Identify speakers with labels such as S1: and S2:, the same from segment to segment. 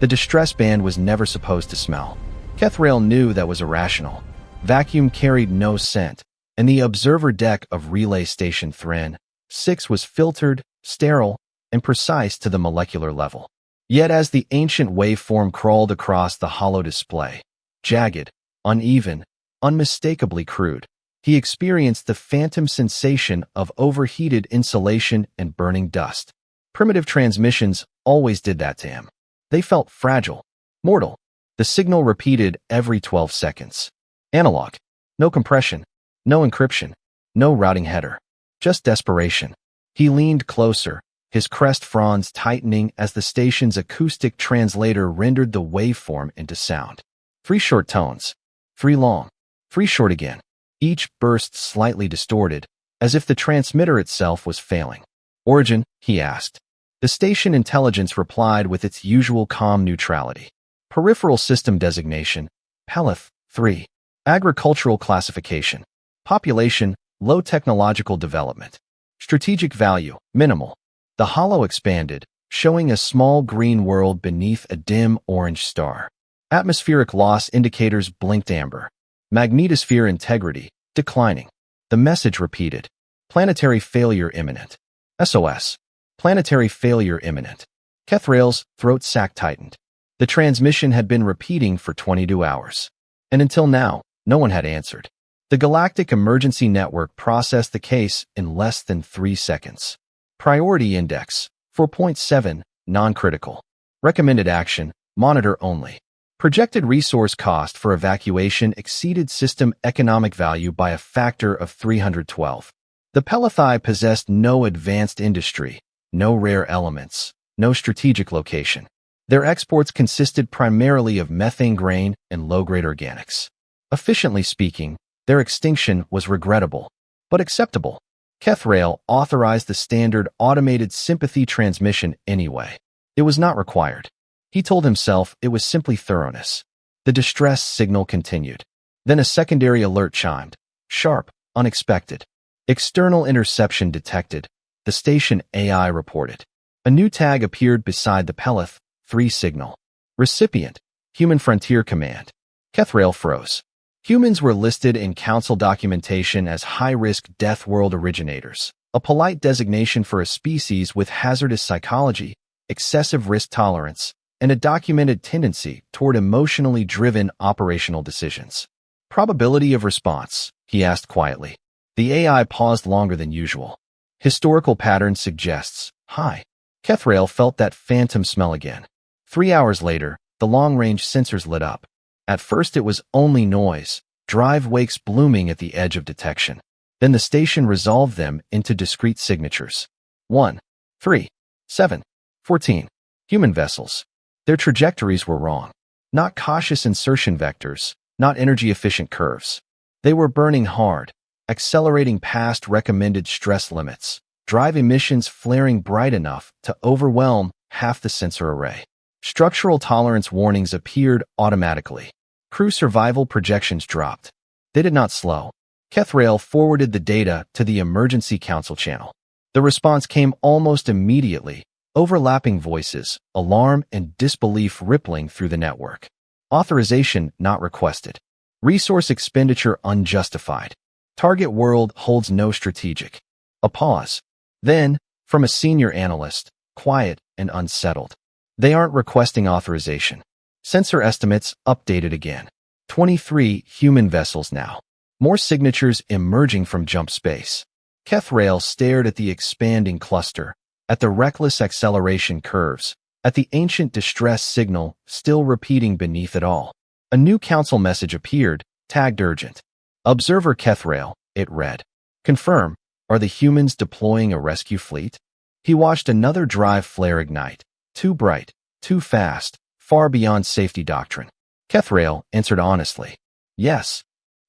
S1: The distress band was never supposed to smell. Kethrail knew that was irrational. Vacuum carried no scent, and the observer deck of Relay Station Thrin 6 was filtered, sterile, and precise to the molecular level. Yet as the ancient waveform crawled across the hollow display, jagged, uneven, unmistakably crude, he experienced the phantom sensation of overheated insulation and burning dust. Primitive transmissions always did that to him. They felt fragile, mortal. The signal repeated every 12 seconds. Analog. No compression. No encryption. No routing header. Just desperation. He leaned closer, his crest fronds tightening as the station's acoustic translator rendered the waveform into sound. 3 short tones. 3 long. 3 short again. Each burst slightly distorted, as if the transmitter itself was failing. Origin, he asked. The station intelligence replied with its usual calm neutrality. Peripheral system designation, Pelith 3. Agricultural classification. Population, low technological development. Strategic value, minimal. The hollow expanded, showing a small green world beneath a dim orange star. Atmospheric loss indicators blinked amber. Magnetosphere integrity, declining. The message repeated. Planetary failure imminent. SOS. Planetary failure imminent. Kethrail's throat sac tightened. The transmission had been repeating for 22 hours. And until now, no one had answered. The Galactic Emergency Network processed the case in less than 3 seconds. Priority Index, 4.7, non-critical. Recommended action, monitor only. Projected resource cost for evacuation exceeded system economic value by a factor of 312. The Pelethi possessed no advanced industry, no rare elements, no strategic location. Their exports consisted primarily of methane grain and low-grade organics. Efficiently speaking, their extinction was regrettable, but acceptable. Kethrail authorized the standard automated sympathy transmission anyway. It was not required. He told himself it was simply thoroughness. The distress signal continued. Then a secondary alert chimed. Sharp, unexpected. External interception detected, the station AI reported. A new tag appeared beside the Pelith 3 signal. Recipient, Human Frontier Command. Kethrail froze. Humans were listed in council documentation as high-risk death world originators, a polite designation for a species with hazardous psychology, excessive risk tolerance, and a documented tendency toward emotionally driven operational decisions. Probability of response, he asked quietly. The AI paused longer than usual. Historical pattern suggests high. Kethrail felt that phantom smell again. 3 hours later, the long-range sensors lit up. At first it was only noise, drive wakes blooming at the edge of detection. Then the station resolved them into discrete signatures. 1, 3, 7, 14. Human vessels. Their trajectories were wrong. Not cautious insertion vectors, not energy-efficient curves. They were burning hard, accelerating past recommended stress limits, drive emissions flaring bright enough to overwhelm half the sensor array. Structural tolerance warnings appeared automatically. Crew survival projections dropped. They did not slow. Kethrail forwarded the data to the emergency council channel. The response came almost immediately, overlapping voices, alarm and disbelief rippling through the network. Authorization not requested. Resource expenditure unjustified. Target world holds no strategic. A pause. Then, from a senior analyst, quiet and unsettled. They aren't requesting authorization. Sensor estimates updated again. 23 human vessels now. More signatures emerging from jump space. Kethrail stared at the expanding cluster, at the reckless acceleration curves, at the ancient distress signal still repeating beneath it all. A new council message appeared, tagged urgent. Observer Kethrail, it read. Confirm, are the humans deploying a rescue fleet? He watched another drive flare ignite. Too bright, too fast, far beyond safety doctrine. Kethrail answered honestly. Yes.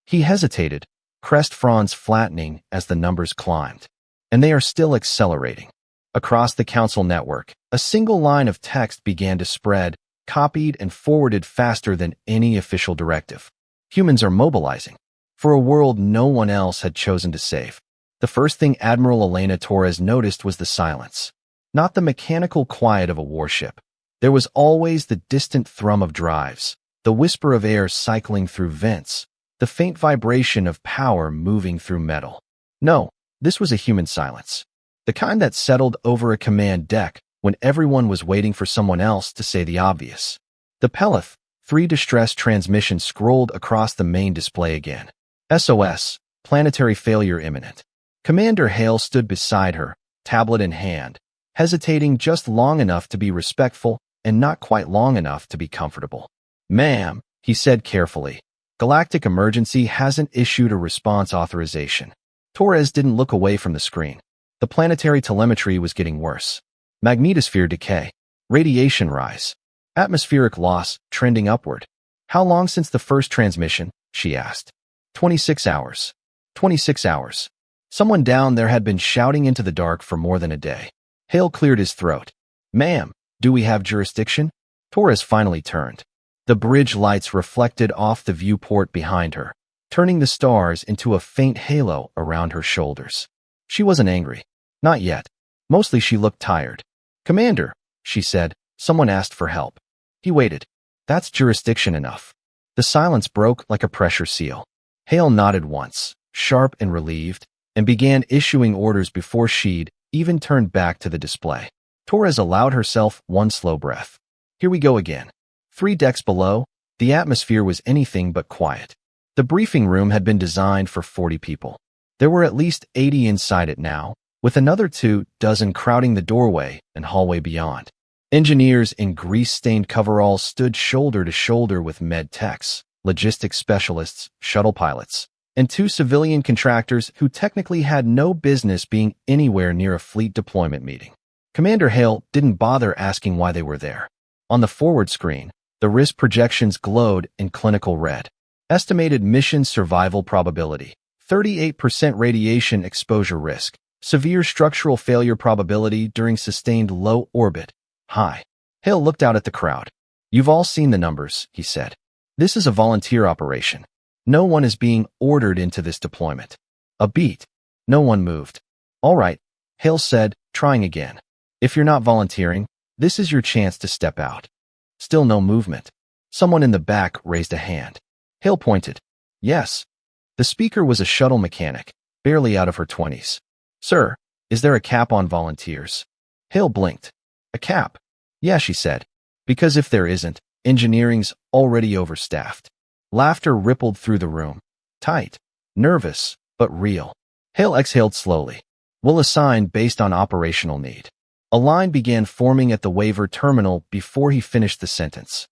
S1: He hesitated, crest fronds flattening as the numbers climbed. And they are still accelerating. Across the council network, a single line of text began to spread, copied and forwarded faster than any official directive. Humans are mobilizing. For a world no one else had chosen to save. The first thing Admiral Elena Torres noticed was the silence. Not the mechanical quiet of a warship. There was always the distant thrum of drives, the whisper of air cycling through vents, the faint vibration of power moving through metal. No, this was a human silence. The kind that settled over a command deck when everyone was waiting for someone else to say the obvious. The Peleth 3 distress transmission scrolled across the main display again. SOS, planetary failure imminent. Commander Hale stood beside her, tablet in hand, hesitating just long enough to be respectful and not quite long enough to be comfortable. "Ma'am," he said carefully, "Galactic Emergency hasn't issued a response authorization." Torres didn't look away from the screen. The planetary telemetry was getting worse. Magnetosphere decay, radiation rise, atmospheric loss trending upward. "How long since the first transmission?" she asked. 26 hours. 26 hours. Someone down there had been shouting into the dark for more than a day. Hale cleared his throat. "Ma'am, do we have jurisdiction?" Torres finally turned. The bridge lights reflected off the viewport behind her, turning the stars into a faint halo around her shoulders. She wasn't angry. Not yet. Mostly she looked tired. "Commander," she said, "someone asked for help." He waited. "That's jurisdiction enough." The silence broke like a pressure seal. Hale nodded once, sharp and relieved, and began issuing orders before she'd even turned back to the display. Torres allowed herself one slow breath. Here we go again. 3 decks below, the atmosphere was anything but quiet. The briefing room had been designed for 40 people. There were at least 80 inside it now, with another 24 crowding the doorway and hallway beyond. Engineers in grease-stained coveralls stood shoulder to shoulder with med techs, logistics specialists, shuttle pilots, and 2 civilian contractors who technically had no business being anywhere near a fleet deployment meeting. Commander Hale didn't bother asking why they were there. On the forward screen, the risk projections glowed in clinical red. Estimated mission survival probability, 38% radiation exposure risk, severe structural failure probability during sustained low orbit, high. Hale looked out at the crowd. "You've all seen the numbers," he said. "This is a volunteer operation. No one is being ordered into this deployment." A beat. No one moved. "All right," Hale said, trying again. "If you're not volunteering, this is your chance to step out." Still no movement. Someone in the back raised a hand. Hale pointed. "Yes." The speaker was a shuttle mechanic, barely out of her 20s. "Sir, is there a cap on volunteers?" Hale blinked. "A cap?" "Yeah," she said. "Because if there isn't, engineering's already overstaffed." Laughter rippled through the room. Tight, nervous, but real. Hale exhaled slowly. "We'll assign based on operational need." A line began forming at the waiver terminal before he finished the sentence.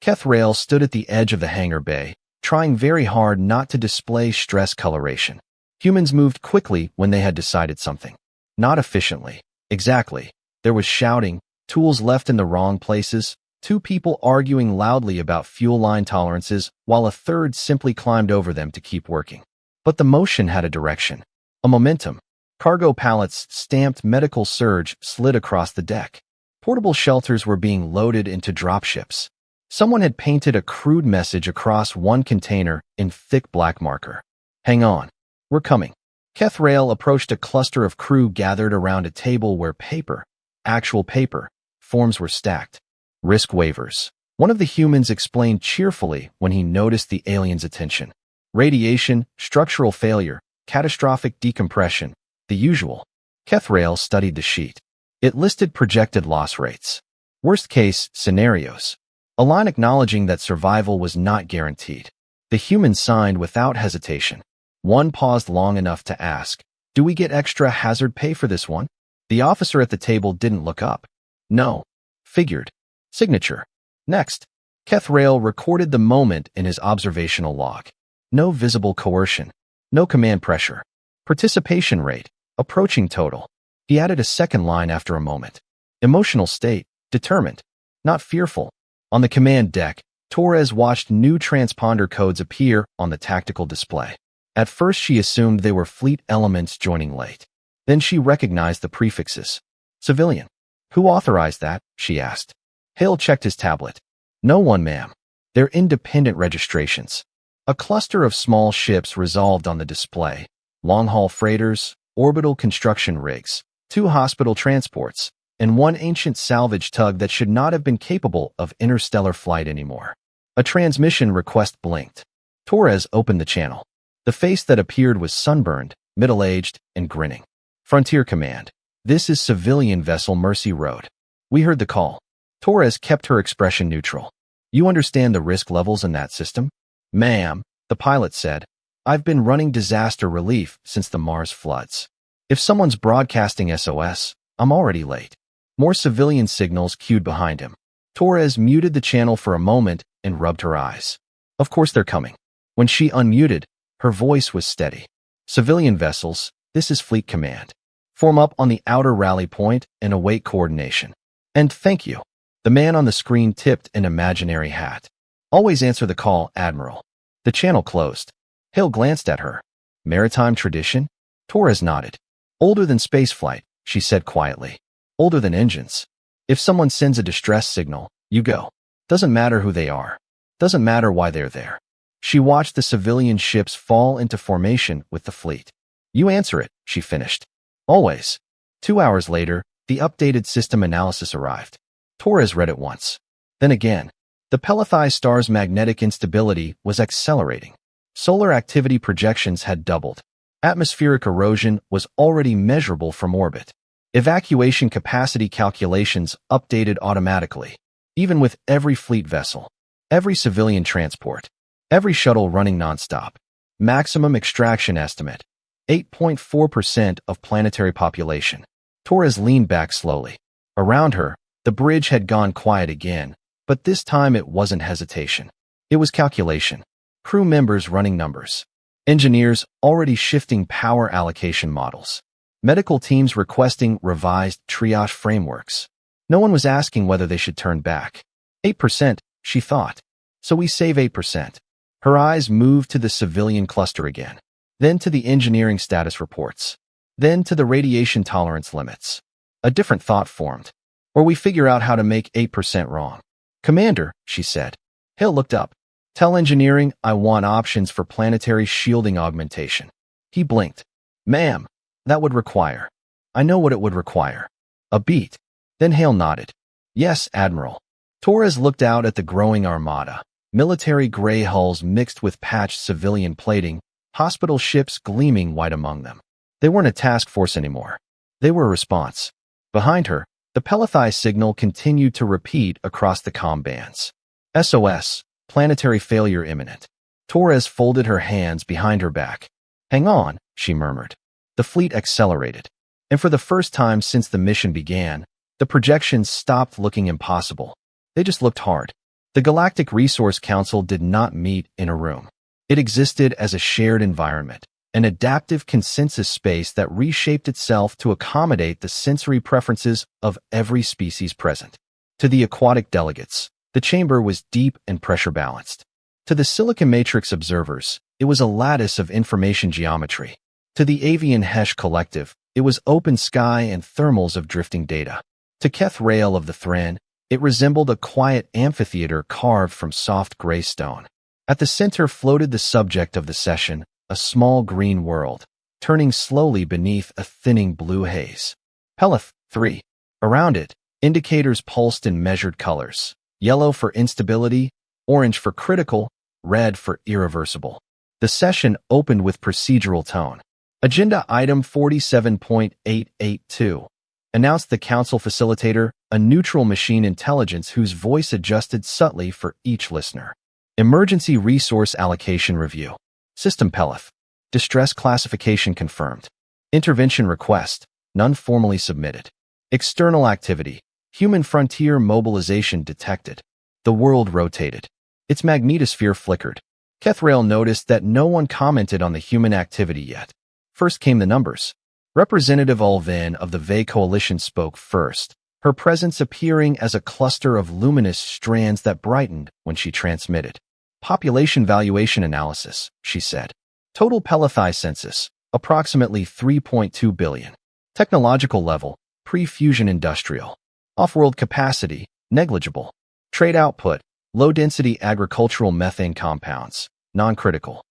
S1: Kethrail stood at the edge of the hangar bay, trying very hard not to display stress coloration. Humans moved quickly when they had decided something. Not efficiently. Exactly. There was shouting, tools left in the wrong places, 2 people arguing loudly about fuel line tolerances, while a third simply climbed over them to keep working. But the motion had a direction, a momentum. Cargo pallets stamped medical surge slid across the deck. Portable shelters were being loaded into dropships. Someone had painted a crude message across one container in thick black marker. "Hang on. We're coming." Kethrail approached a cluster of crew gathered around a table where paper, actual paper, forms were stacked. "Risk waivers," one of the humans explained cheerfully when he noticed the alien's attention. "Radiation, structural failure, catastrophic decompression, the usual." Kethrail studied the sheet. It listed projected loss rates. Worst-case scenarios. A line acknowledging that survival was not guaranteed. The human signed without hesitation. One paused long enough to ask, "Do we get extra hazard pay for this one?" The officer at the table didn't look up. "No." Figured. Signature. Next. Kethrail recorded the moment in his observational log. No visible coercion. No command pressure. Participation rate. Approaching total. He added a second line after a moment. Emotional state. Determined. Not fearful. On the command deck, Torres watched new transponder codes appear on the tactical display. At first she assumed they were fleet elements joining late. Then she recognized the prefixes. "Civilian." "Who authorized that?" she asked. Hale checked his tablet. "No one, ma'am. They're independent registrations." A cluster of small ships resolved on the display. Long-haul freighters, orbital construction rigs, 2 hospital transports, and one ancient salvage tug that should not have been capable of interstellar flight anymore. A transmission request blinked. Torres opened the channel. The face that appeared was sunburned, middle-aged, and grinning. Frontier Command. This is civilian vessel Mercy Road. We heard the call. Torres kept her expression neutral. You understand the risk levels in that system? Ma'am, the pilot said. I've been running disaster relief since the Mars floods. If someone's broadcasting SOS, I'm already late. More civilian signals queued behind him. Torres muted the channel for a moment and rubbed her eyes. Of course they're coming. When she unmuted, her voice was steady. Civilian vessels, this is Fleet Command. Form up on the outer rally point and await coordination. And thank you. The man on the screen tipped an imaginary hat. Always answer the call, Admiral. The channel closed. Hale glanced at her. Maritime tradition? Torres nodded. Older than spaceflight, she said quietly. Older than engines. If someone sends a distress signal, you go. Doesn't matter who they are. Doesn't matter why they're there. She watched the civilian ships fall into formation with the fleet. You answer it, she finished. Always. 2 hours later, the updated system analysis arrived. Torres read it once. Then again. The Pelothai star's magnetic instability was accelerating. Solar activity projections had doubled. Atmospheric erosion was already measurable from orbit. Evacuation capacity calculations updated automatically. Even with every fleet vessel, every civilian transport, every shuttle running nonstop. Maximum extraction estimate. 8.4% of planetary population. Torres leaned back slowly. Around her, the bridge had gone quiet again, but this time it wasn't hesitation. It was calculation. Crew members running numbers. Engineers already shifting power allocation models. Medical teams requesting revised triage frameworks. No one was asking whether they should turn back. 8%, she thought. So we save 8%. Her eyes moved to the civilian cluster again. Then to the engineering status reports. Then to the radiation tolerance limits. A different thought formed. Or we figure out how to make 8% wrong. Commander, she said. Hale looked up. Tell engineering I want options for planetary shielding augmentation. He blinked. Ma'am, that would require. I know what it would require. A beat. Then Hale nodded. Yes, Admiral. Torres looked out at the growing armada. Military gray hulls mixed with patched civilian plating, hospital ships gleaming white among them. They weren't a task force anymore. They were a response. Behind her, the Pelothai signal continued to repeat across the comm bands. SOS, planetary failure imminent. Torres folded her hands behind her back. Hang on, she murmured. The fleet accelerated. And for the first time since the mission began, the projections stopped looking impossible. They just looked hard. The Galactic Resource Council did not meet in a room. It existed as a shared environment, an adaptive consensus space that reshaped itself to accommodate the sensory preferences of every species present. To the aquatic delegates, the chamber was deep and pressure-balanced. To the Silicon Matrix observers, it was a lattice of information geometry. To the Avian Hesh Collective, it was open sky and thermals of drifting data. To Keth Rail of the Thran, it resembled a quiet amphitheater carved from soft gray stone. At the center floated the subject of the session, a small green world, turning slowly beneath a thinning blue haze. Peloth 3. Around it, indicators pulsed in measured colors. Yellow for instability, orange for critical, red for irreversible. The session opened with procedural tone. Agenda Item 47.882. Announced the Council Facilitator, a neutral machine intelligence whose voice adjusted subtly for each listener. Emergency Resource Allocation Review. System Peloth. Distress classification confirmed. Intervention request. None formally submitted. External activity. Human frontier mobilization detected. The world rotated. Its magnetosphere flickered. Kethrail noticed that no one commented on the human activity yet. First came the numbers. Representative Ulven of the Vey Coalition spoke first, her presence appearing as a cluster of luminous strands that brightened when she transmitted. Population valuation analysis, she said. Total Pelothai census, approximately 3.2 billion. Technological level, pre-fusion industrial. Off-world capacity, negligible. Trade output, low-density agricultural methane compounds, non-critical.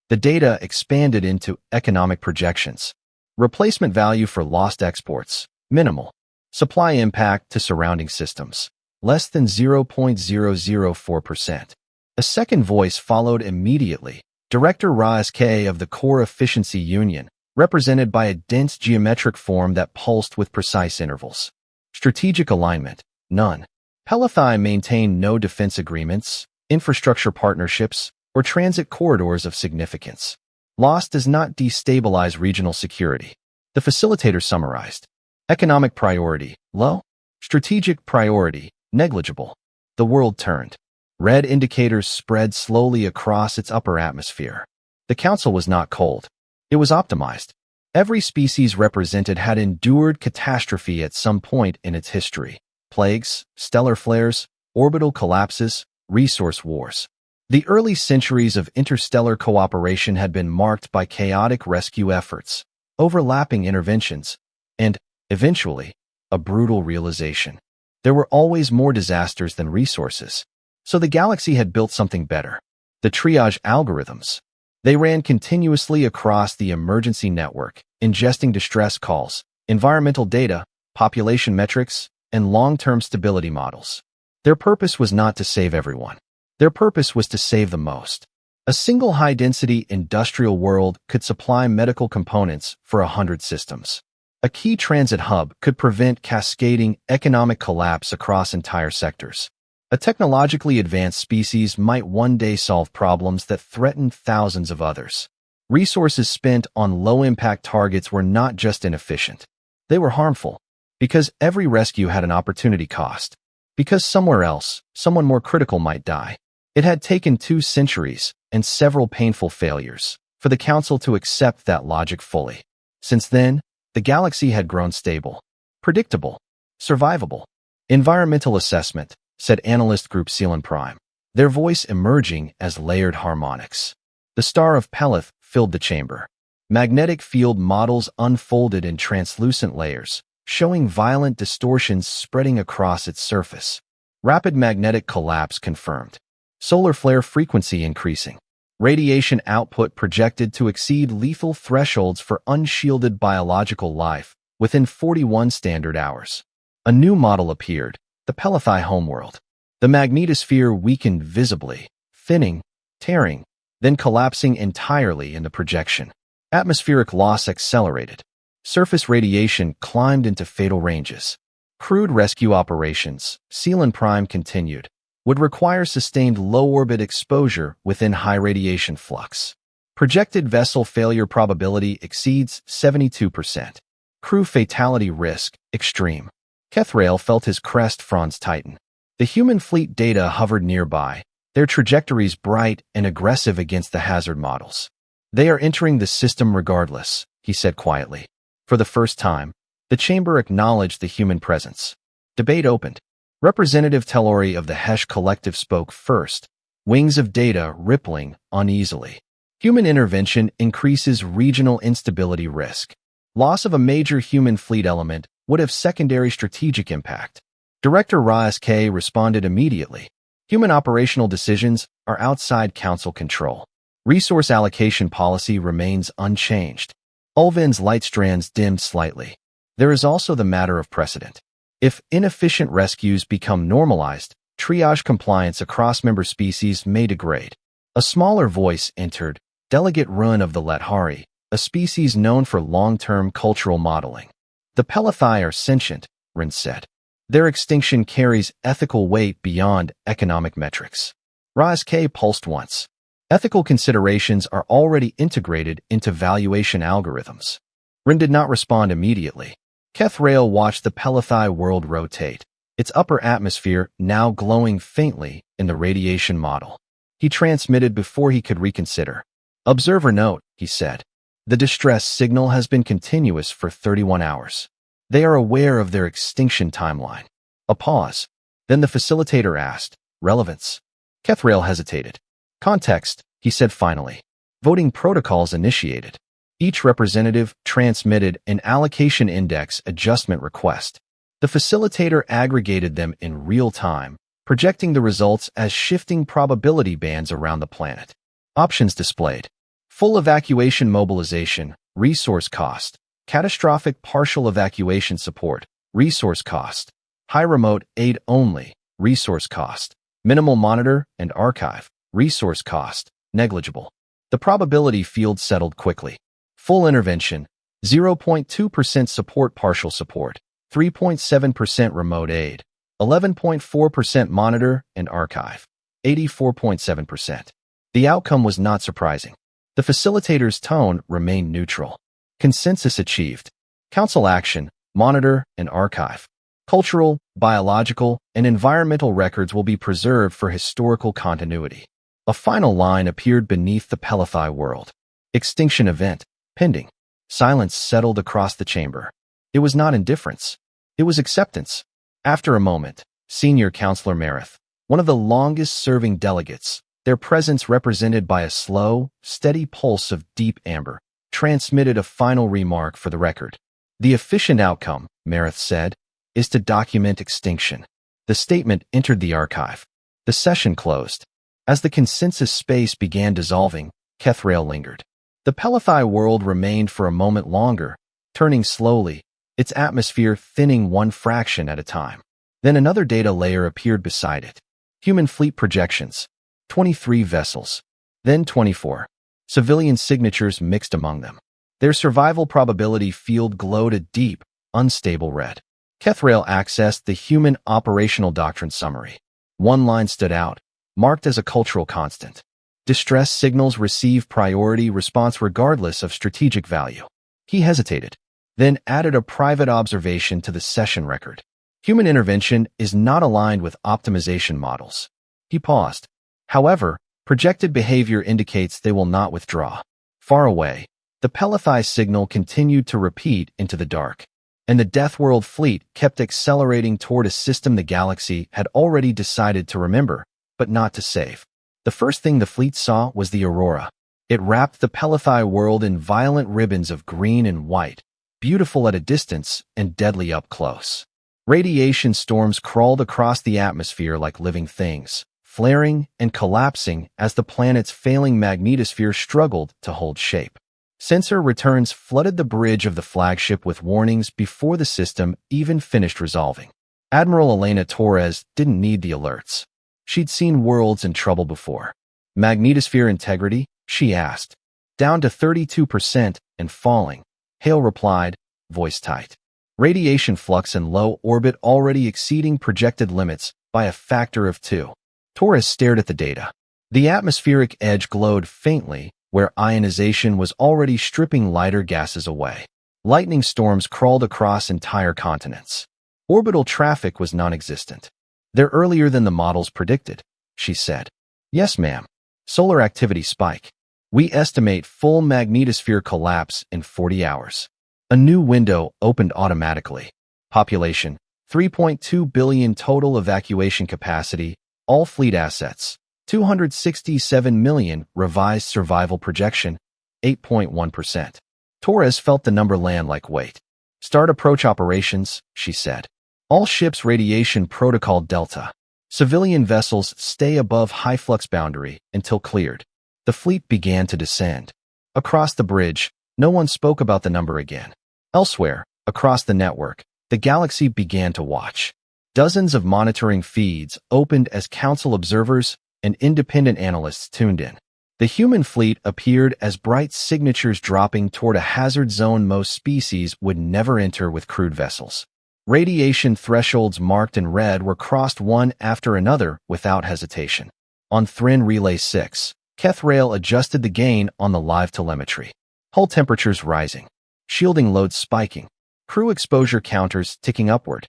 S1: The data expanded into economic projections. Replacement value for lost exports, minimal. Supply impact to surrounding systems, less than 0.004%. A second voice followed immediately. Director Raz K of the Core Efficiency Union, represented by a dense geometric form that pulsed with precise intervals. Strategic alignment, none. Pelethi maintained no defense agreements, infrastructure partnerships, or transit corridors of significance. Loss does not destabilize regional security. The facilitator summarized. Economic priority, low. Strategic priority, negligible. The world turned. Red indicators spread slowly across its upper atmosphere. The council was not cold. It was optimized. Every species represented had endured catastrophe at some point in its history. Plagues, stellar flares, orbital collapses, resource wars. The early centuries of interstellar cooperation had been marked by chaotic rescue efforts, overlapping interventions, and, eventually, a brutal realization. There were always more disasters than resources. So the galaxy had built something better. The triage algorithms. They ran continuously across the emergency network, ingesting distress calls, environmental data, population metrics, and long-term stability models. Their purpose was not to save everyone. Their purpose was to save the most. A single high-density industrial world could supply medical components for 100 systems. A key transit hub could prevent cascading economic collapse across entire sectors. A technologically advanced species might one day solve problems that threaten thousands of others. Resources spent on low-impact targets were not just inefficient. They were harmful, because every rescue had an opportunity cost. Because somewhere else, someone more critical might die. It had taken 2 centuries and several painful failures for the Council to accept that logic fully. Since then, the galaxy had grown stable, predictable, survivable. Environmental assessment, said analyst group Sealan Prime, their voice emerging as layered harmonics. The star of Peleth filled the chamber. Magnetic field models unfolded in translucent layers, showing violent distortions spreading across its surface. Rapid magnetic collapse confirmed. Solar flare frequency increasing. Radiation output projected to exceed lethal thresholds for unshielded biological life within 41 standard hours. A new model appeared, the Pelethi homeworld. The magnetosphere weakened visibly, thinning, tearing, then collapsing entirely in the projection. Atmospheric loss accelerated. Surface radiation climbed into fatal ranges. Crude rescue operations, Sealan Prime continued, would require sustained low-orbit exposure within high radiation flux. Projected vessel failure probability exceeds 72%. Crew fatality risk, extreme. Kethrael felt his crest fronds tighten. The human fleet data hovered nearby, their trajectories bright and aggressive against the hazard models. They are entering the system regardless, he said quietly. For the first time, the chamber acknowledged the human presence. Debate opened. Representative Tellori of the Hesh Collective spoke first, wings of data rippling uneasily. Human intervention increases regional instability risk. Loss of a major human fleet element would have secondary strategic impact. Director Raz K responded immediately. Human operational decisions are outside Council control. Resource allocation policy remains unchanged. Ulvin's light strands dimmed slightly. There is also the matter of precedent. If inefficient rescues become normalized, triage compliance across member species may degrade. A smaller voice entered, Delegate Run of the Lethari, a species known for long-term cultural modeling. The Pelethi are sentient, Run said. Their extinction carries ethical weight beyond economic metrics. Raz K pulsed once. Ethical considerations are already integrated into valuation algorithms. Run did not respond immediately. Kethrael watched the Pelethi world rotate, its upper atmosphere now glowing faintly in the radiation model. He transmitted before he could reconsider. Observer note, he said. The distress signal has been continuous for 31 hours. They are aware of their extinction timeline. A pause. Then the facilitator asked, relevance. Kethrael hesitated. Context, he said finally. Voting protocols initiated. Each representative transmitted an allocation index adjustment request. The facilitator aggregated them in real time, projecting the results as shifting probability bands around the planet. Options displayed. Full evacuation mobilization, resource cost, catastrophic partial evacuation support, resource cost. High remote aid only, resource cost. Minimal monitor and archive, resource cost, negligible. The probability field settled quickly. Full intervention, 0.2% support, partial support, 3.7% remote aid, 11.4% monitor and archive, 84.7%. The outcome was not surprising. The facilitator's tone remained neutral. Consensus achieved. Council action, monitor and archive. Cultural, biological, and environmental records will be preserved for historical continuity. A final line appeared beneath the Pelithai world. Extinction event, pending. Silence settled across the chamber. It was not indifference. It was acceptance. After a moment, Senior Counselor Marith, one of the longest-serving delegates, their presence represented by a slow, steady pulse of deep amber, transmitted a final remark for the record. The efficient outcome, Marith said, is to document extinction. The statement entered the archive. The session closed. As the consensus space began dissolving, Kethrail lingered. The Pelithai world remained for a moment longer, turning slowly, its atmosphere thinning one fraction at a time. Then another data layer appeared beside it. Human fleet projections. 23 vessels. Then 24. Civilian signatures mixed among them. Their survival probability field glowed a deep, unstable red. Kethrail accessed the Human Operational Doctrine Summary. One line stood out, marked as a cultural constant. Distress signals receive priority response regardless of strategic value. He hesitated, then added a private observation to the session record. Human intervention is not aligned with optimization models. He paused. However, projected behavior indicates they will not withdraw. Far away, the Pelithai signal continued to repeat into the dark, and the Deathworld fleet kept accelerating toward a system the galaxy had already decided to remember, but not to save. The first thing the fleet saw was the aurora. It wrapped the Pelithai world in violent ribbons of green and white, beautiful at a distance and deadly up close. Radiation storms crawled across the atmosphere like living things, flaring and collapsing as the planet's failing magnetosphere struggled to hold shape. Sensor returns flooded the bridge of the flagship with warnings before the system even finished resolving. Admiral Elena Torres didn't need the alerts. She'd seen worlds in trouble before. Magnetosphere integrity? She asked. Down to 32% and falling. Hale replied, voice tight. Radiation flux in low orbit already exceeding projected limits by a factor of 2. Torres stared at the data. The atmospheric edge glowed faintly, where ionization was already stripping lighter gases away. Lightning storms crawled across entire continents. Orbital traffic was non-existent. They're earlier than the models predicted, she said. Yes, ma'am. Solar activity spike. We estimate full magnetosphere collapse in 40 hours. A new window opened automatically. Population, 3.2 billion total evacuation capacity, all fleet assets. 267 million revised survival projection, 8.1%. Torres felt the number land like weight. Start approach operations, she said. All ships radiation protocol Delta. Civilian vessels stay above high flux boundary until cleared. The fleet began to descend. Across the bridge, no one spoke about the number again. Elsewhere, across the network, the galaxy began to watch. Dozens of monitoring feeds opened as council observers and independent analysts tuned in. The human fleet appeared as bright signatures dropping toward a hazard zone most species would never enter with crewed vessels. Radiation thresholds marked in red were crossed one after another without hesitation. On Thrin Relay 6, Kethrail adjusted the gain on the live telemetry. Hull temperatures rising. Shielding loads spiking. Crew exposure counters ticking upward.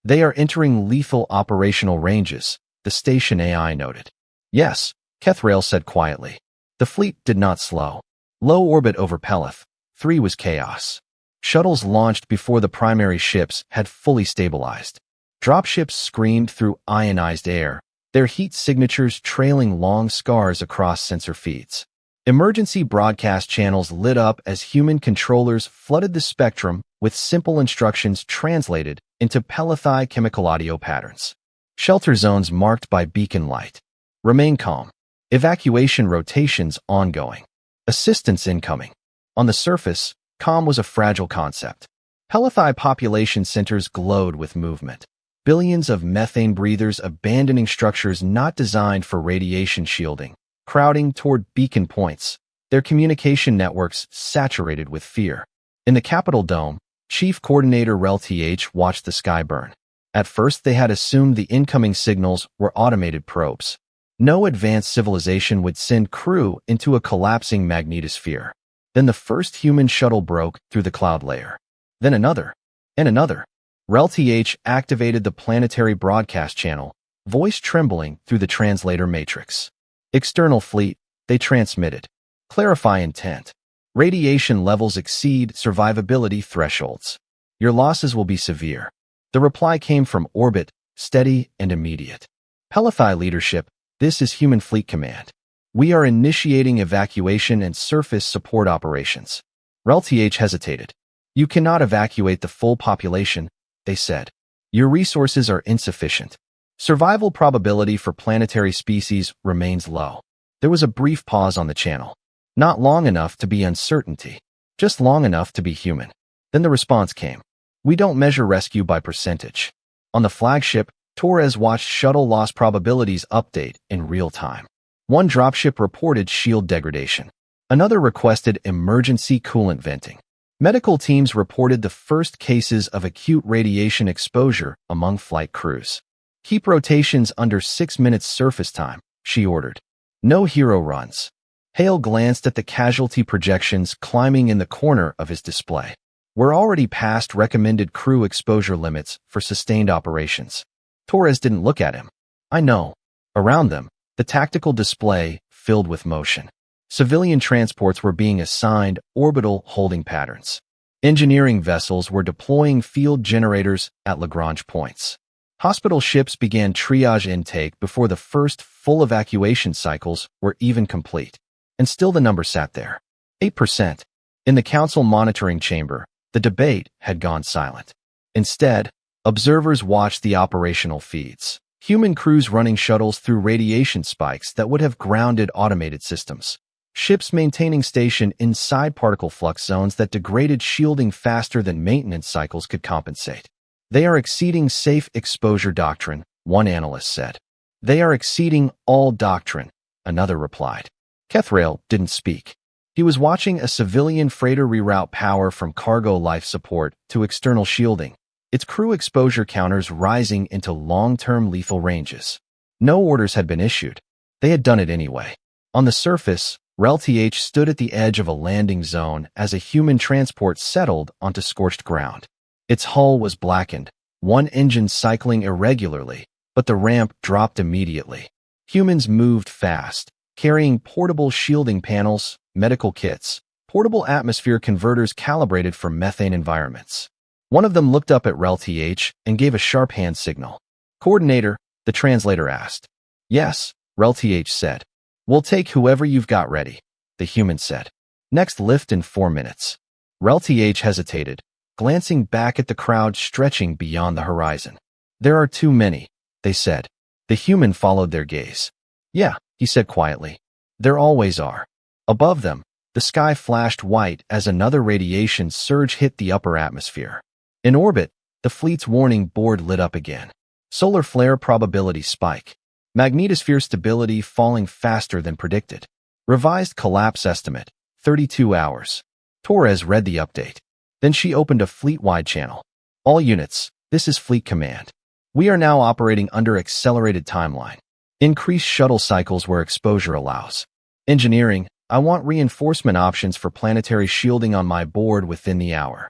S1: They are entering lethal operational ranges, the station AI noted. Yes, Kethrail said quietly. The fleet did not slow. Low orbit over Pelith. 3 was chaos. Shuttles launched before the primary ships had fully stabilized. Dropships screamed through ionized air, their heat signatures trailing long scars across sensor feeds. Emergency broadcast channels lit up as human controllers flooded the spectrum with simple instructions translated into Pelithai chemical audio patterns. Shelter zones marked by beacon light. Remain calm. Evacuation rotations ongoing. Assistance incoming. On the surface, calm was a fragile concept. Pelothai population centers glowed with movement. Billions of methane breathers abandoning structures not designed for radiation shielding, crowding toward beacon points, their communication networks saturated with fear. In the Capitol Dome, Chief Coordinator RelTH watched the sky burn. At first, they had assumed the incoming signals were automated probes. No advanced civilization would send crew into a collapsing magnetosphere. Then the first human shuttle broke through the cloud layer. Then another, and another. RelTH activated the planetary broadcast channel, voice trembling through the translator matrix. External fleet, they transmitted. Clarify intent. Radiation levels exceed survivability thresholds. Your losses will be severe. The reply came from orbit, steady and immediate. Pelothai leadership, this is Human Fleet Command. We are initiating evacuation and surface support operations. RelTH hesitated. You cannot evacuate the full population, they said. Your resources are insufficient. Survival probability for planetary species remains low. There was a brief pause on the channel. Not long enough to be uncertainty, just long enough to be human. Then the response came. We don't measure rescue by percentage. On the flagship, Torres watched shuttle loss probabilities update in real time. One dropship reported shield degradation. Another requested emergency coolant venting. Medical teams reported the first cases of acute radiation exposure among flight crews. Keep rotations under 6 minutes surface time, she ordered. No hero runs. Hale glanced at the casualty projections climbing in the corner of his display. We're already past recommended crew exposure limits for sustained operations. Torres didn't look at him. I know. Around them, the tactical display filled with motion. Civilian transports were being assigned orbital holding patterns. Engineering vessels were deploying field generators at Lagrange points. Hospital ships began triage intake before the first full evacuation cycles were even complete. And still the number sat there. 8%. In the council monitoring chamber, the debate had gone silent. Instead, observers watched the operational feeds. Human crews running shuttles through radiation spikes that would have grounded automated systems. Ships maintaining station inside particle flux zones that degraded shielding faster than maintenance cycles could compensate. They are exceeding safe exposure doctrine, one analyst said. They are exceeding all doctrine, another replied. Kethrail didn't speak. He was watching a civilian freighter reroute power from cargo life support to external shielding, its crew exposure counters rising into long-term lethal ranges. No orders had been issued. They had done it anyway. On the surface, RelTH stood at the edge of a landing zone as a human transport settled onto scorched ground. Its hull was blackened, one engine cycling irregularly, but the ramp dropped immediately. Humans moved fast, carrying portable shielding panels, medical kits, portable atmosphere converters calibrated for methane environments. One of them looked up at RelTH and gave a sharp hand signal. Coordinator, the translator asked. Yes, RelTH said. We'll take whoever you've got ready, the human said. Next lift in 4 minutes. RelTH hesitated, glancing back at the crowd stretching beyond the horizon. There are too many, they said. The human followed their gaze. Yeah, he said quietly. There always are. Above them, the sky flashed white as another radiation surge hit the upper atmosphere. In orbit, the fleet's warning board lit up again. Solar flare probability spike. Magnetosphere stability falling faster than predicted. Revised collapse estimate, 32 hours. Torres read the update. Then she opened a fleet-wide channel. All units, this is Fleet Command. We are now operating under accelerated timeline. Increase shuttle cycles where exposure allows. Engineering, I want reinforcement options for planetary shielding on my board within the hour.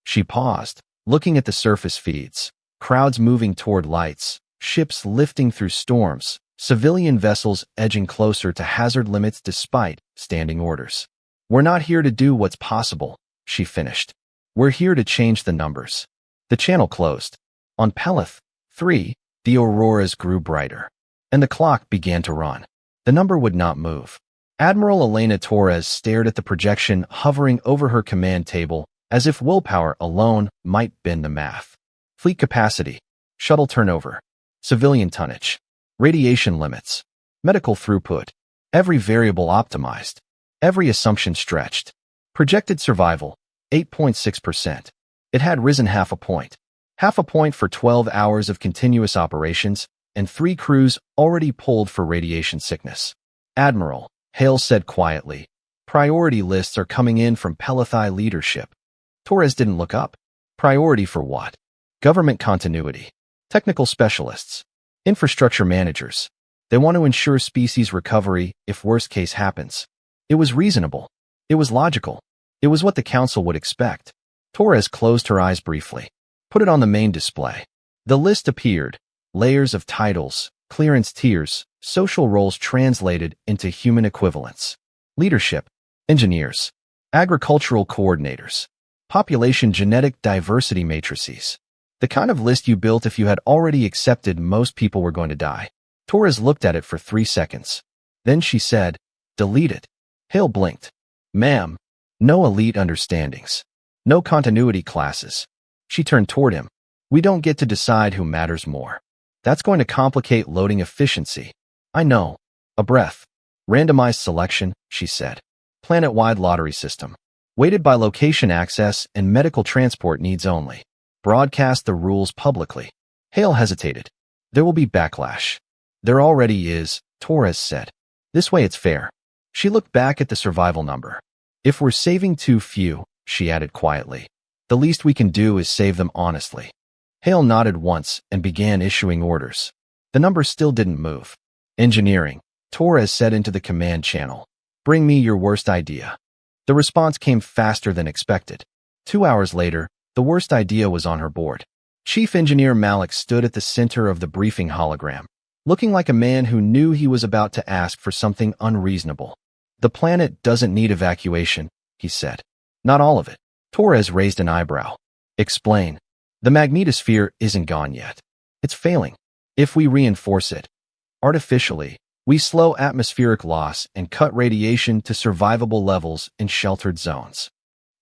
S1: She paused, looking at the surface feeds. Crowds moving toward lights, ships lifting through storms, civilian vessels edging closer to hazard limits despite standing orders. We're not here to do what's possible, she finished. We're here to change the numbers. The channel closed. On Peloth 3, the auroras grew brighter, and the clock began to run. The number would not move. Admiral Elena Torres stared at the projection hovering over her command table as if willpower alone might bend the math. Fleet capacity, shuttle turnover, civilian tonnage, radiation limits, medical throughput, every variable optimized, every assumption stretched. Projected survival, 8.6%. It had risen half a point. Half a point for 12 hours of continuous operations, and 3 crews already pulled for radiation sickness. Admiral, Hale said quietly, priority lists are coming in from Pelethi leadership. Torres didn't look up. Priority for what? Government continuity. Technical specialists. Infrastructure managers. They want to ensure species recovery if worst case happens. It was reasonable. It was logical. It was what the council would expect. Torres closed her eyes briefly. Put it on the main display. The list appeared. Layers of titles, clearance tiers, social roles translated into human equivalents. Leadership, engineers, agricultural coordinators, population genetic diversity matrices. The kind of list you built if you had already accepted most people were going to die. Torres looked at it for 3 seconds. Then she said, delete it. Hale blinked. Ma'am, no elite understandings. No continuity classes. She turned toward him. We don't get to decide who matters more. That's going to complicate loading efficiency. I know. A breath. Randomized selection, she said. Planet-wide lottery system. Weighted by location access and medical transport needs only. Broadcast the rules publicly. Hale hesitated. There will be backlash. There already is, Torres said. This way it's fair. She looked back at the survival number. If we're saving too few, she added quietly, the least we can do is save them honestly. Hale nodded once and began issuing orders. The number still didn't move. Engineering, Torres said into the command channel. Bring me your worst idea. The response came faster than expected. 2 hours later, the worst idea was on her board. Chief Engineer Malik stood at the center of the briefing hologram, looking like a man who knew he was about to ask for something unreasonable. The planet doesn't need evacuation, he said. Not all of it. Torres raised an eyebrow. Explain. The magnetosphere isn't gone yet. It's failing. If we reinforce it artificially, we slow atmospheric loss and cut radiation to survivable levels in sheltered zones.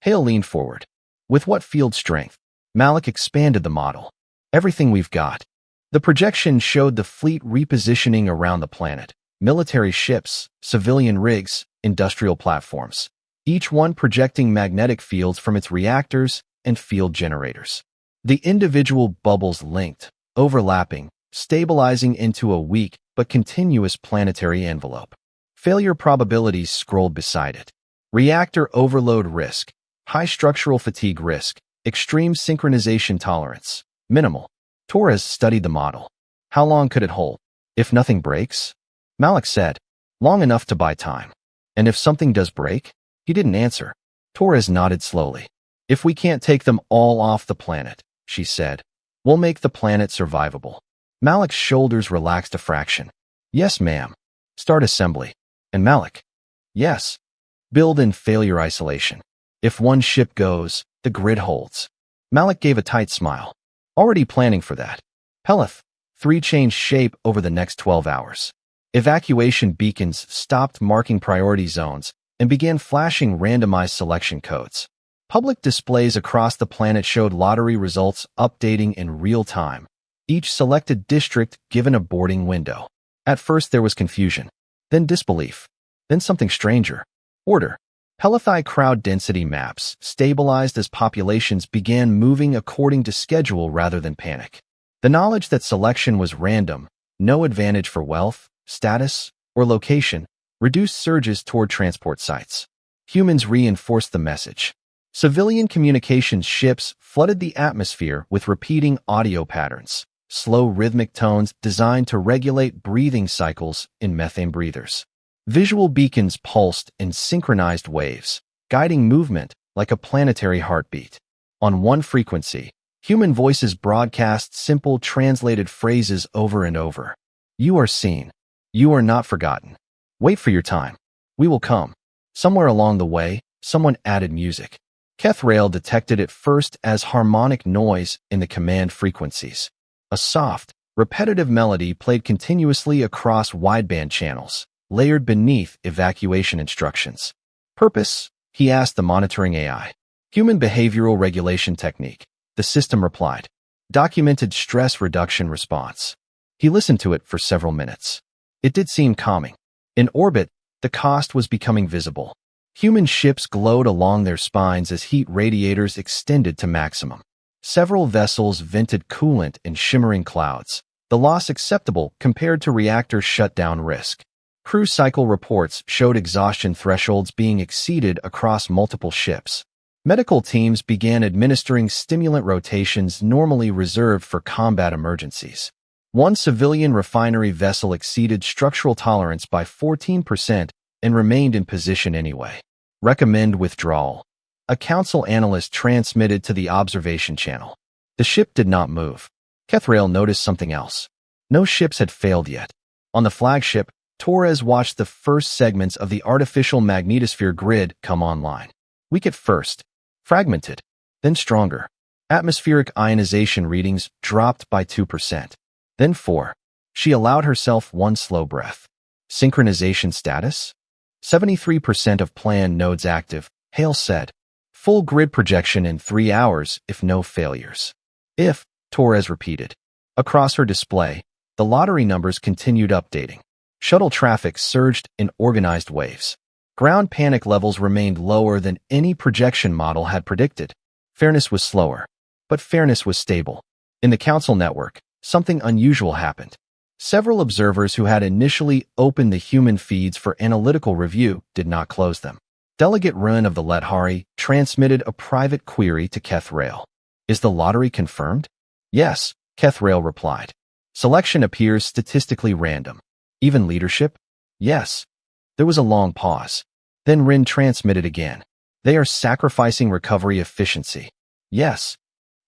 S1: Hale leaned forward. With what field strength? Malik expanded the model. Everything we've got. The projection showed the fleet repositioning around the planet. Military ships, civilian rigs, industrial platforms. Each one projecting magnetic fields from its reactors and field generators. The individual bubbles linked, overlapping, stabilizing into a weak but continuous planetary envelope. Failure probabilities scrolled beside it. Reactor overload risk, high structural fatigue risk, extreme synchronization tolerance, minimal. Torres studied the model. How long could it hold? If nothing breaks? Malik said, long enough to buy time. And if something does break? He didn't answer. Torres nodded slowly. If we can't take them all off the planet, she said, we'll make the planet survivable. Malik's shoulders relaxed a fraction. Yes, ma'am. Start assembly. And Malik? Yes. Build in failure isolation. If one ship goes, the grid holds. Malik gave a tight smile. Already planning for that. Peleth, 3 changed shape over the next 12 hours. Evacuation beacons stopped marking priority zones and began flashing randomized selection codes. Public displays across the planet showed lottery results updating in real time. Each selected district given a boarding window. At first there was confusion, then disbelief, then something stranger. Order. Pelethi crowd density maps stabilized as populations began moving according to schedule rather than panic. The knowledge that selection was random, no advantage for wealth, status, or location, reduced surges toward transport sites. Humans reinforced the message. Civilian communications ships flooded the atmosphere with repeating audio patterns, slow rhythmic tones designed to regulate breathing cycles in methane breathers. Visual beacons pulsed in synchronized waves, guiding movement like a planetary heartbeat. On one frequency, human voices broadcast simple translated phrases over and over. You are seen. You are not forgotten. Wait for your time. We will come. Somewhere along the way, someone added music. Kethrail detected it first as harmonic noise in the command frequencies. A soft, repetitive melody played continuously across wideband channels, layered beneath evacuation instructions. Purpose? He asked the monitoring AI. Human behavioral regulation technique, the system replied. Documented stress reduction response. He listened to it for several minutes. It did seem calming. In orbit, the cost was becoming visible. Human ships glowed along their spines as heat radiators extended to maximum. Several vessels vented coolant in shimmering clouds, the loss acceptable compared to reactor shutdown risk. Crew cycle reports showed exhaustion thresholds being exceeded across multiple ships. Medical teams began administering stimulant rotations normally reserved for combat emergencies. One civilian refinery vessel exceeded structural tolerance by 14% and remained in position anyway. Recommend withdrawal. A council analyst transmitted to the observation channel. The ship did not move. Kethrail noticed something else. No ships had failed yet. On the flagship, Torres watched the first segments of the artificial magnetosphere grid come online. Weak at first, fragmented, then stronger. Atmospheric ionization readings dropped by 2%, then 4%. She allowed herself one slow breath. Synchronization status? 73% of planned nodes active, Hale said. Full grid projection in 3 hours if no failures. If, Torres repeated. Across her display, the lottery numbers continued updating. Shuttle traffic surged in organized waves. Ground panic levels remained lower than any projection model had predicted. Fairness was slower, but fairness was stable. In the council network, something unusual happened. Several observers who had initially opened the human feeds for analytical review did not close them. Delegate Run of the Lethari transmitted a private query to Kethrail. Is the lottery confirmed? Yes, Kethrail replied. Selection appears statistically random. Even leadership? Yes. There was a long pause. Then Rin transmitted again. They are sacrificing recovery efficiency. Yes.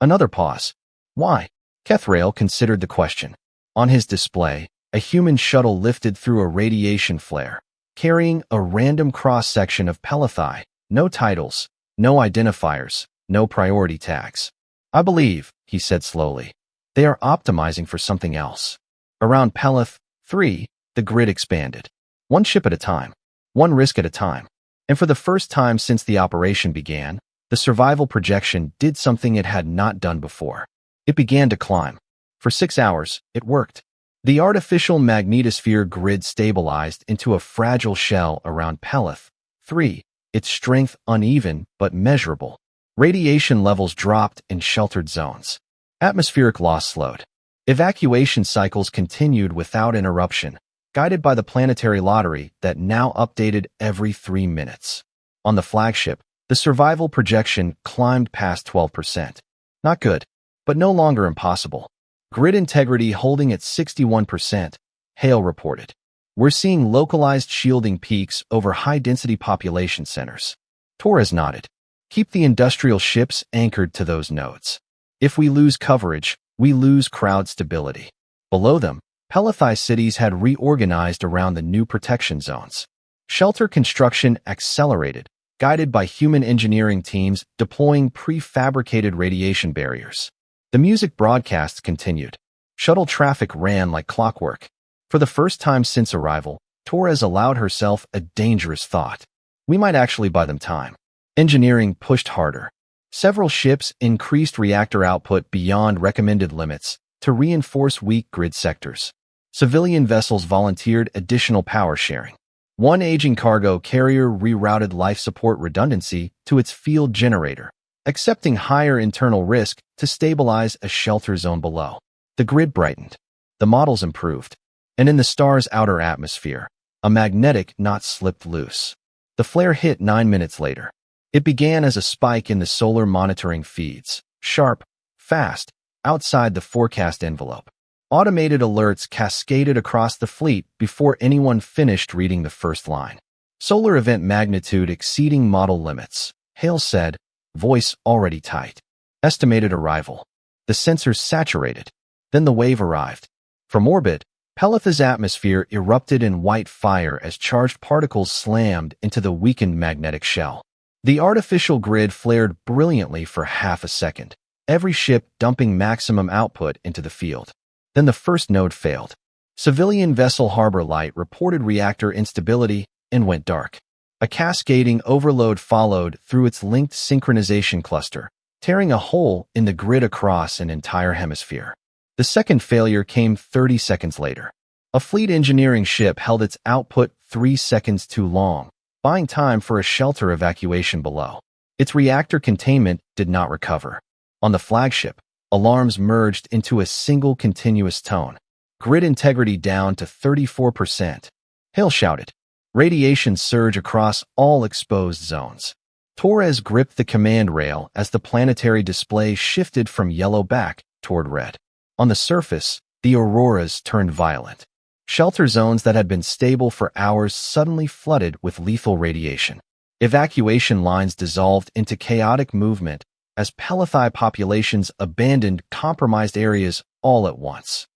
S1: Another pause. Why? Kethrail considered the question. On his display, a human shuttle lifted through a radiation flare, carrying a random cross-section of Pelathi. No titles, no identifiers, no priority tags. I believe, he said slowly, they are optimizing for something else. Around Pelath 3, the grid expanded. One ship at a time, one risk at a time. And for the first time since the operation began, the survival projection did something it had not done before. It began to climb. For 6 hours, it worked. The artificial magnetosphere grid stabilized into a fragile shell around Pelath 3, its strength uneven but measurable. Radiation levels dropped in sheltered zones. Atmospheric loss slowed. Evacuation cycles continued without interruption, guided by the planetary lottery that now updated every 3 minutes. On the flagship, the survival projection climbed past 12%. Not good, but no longer impossible. Grid integrity holding at 61%, Hale reported. We're seeing localized shielding peaks over high-density population centers. Torres nodded. Keep the industrial ships anchored to those nodes. If we lose coverage, we lose crowd stability. Below them, Pelathi cities had reorganized around the new protection zones. Shelter construction accelerated, guided by human engineering teams deploying prefabricated radiation barriers. The music broadcasts continued. Shuttle traffic ran like clockwork. For the first time since arrival, Torres allowed herself a dangerous thought. We might actually buy them time. Engineering pushed harder. Several ships increased reactor output beyond recommended limits to reinforce weak grid sectors. Civilian vessels volunteered additional power sharing. One aging cargo carrier rerouted life support redundancy to its field generator, accepting higher internal risk to stabilize a shelter zone below. The grid brightened. The models improved. And in the star's outer atmosphere, a magnetic knot slipped loose. The flare hit 9 minutes later. It began as a spike in the solar monitoring feeds, sharp, fast, outside the forecast envelope. Automated alerts cascaded across the fleet before anyone finished reading the first line. Solar event magnitude exceeding model limits, Hale said, voice already tight. Estimated arrival. The sensors saturated. Then the wave arrived. From orbit, Pelath's atmosphere erupted in white fire as charged particles slammed into the weakened magnetic shell. The artificial grid flared brilliantly for half a second, every ship dumping maximum output into the field. Then the first node failed. Civilian vessel Harbor Light reported reactor instability and went dark. A cascading overload followed through its linked synchronization cluster, tearing a hole in the grid across an entire hemisphere. The second failure came 30 seconds later. A fleet engineering ship held its output 3 seconds too long. buying time for a shelter evacuation below. Its reactor containment did not recover. On the flagship, alarms merged into a single continuous tone. Grid integrity down to 34%. Hale shouted. Radiation surge across all exposed zones. Torres gripped the command rail as the planetary display shifted from yellow back toward red. On the surface, the auroras turned violent. Shelter zones that had been stable for hours suddenly flooded with lethal radiation. Evacuation lines dissolved into chaotic movement as Pelathi populations abandoned compromised areas all at once.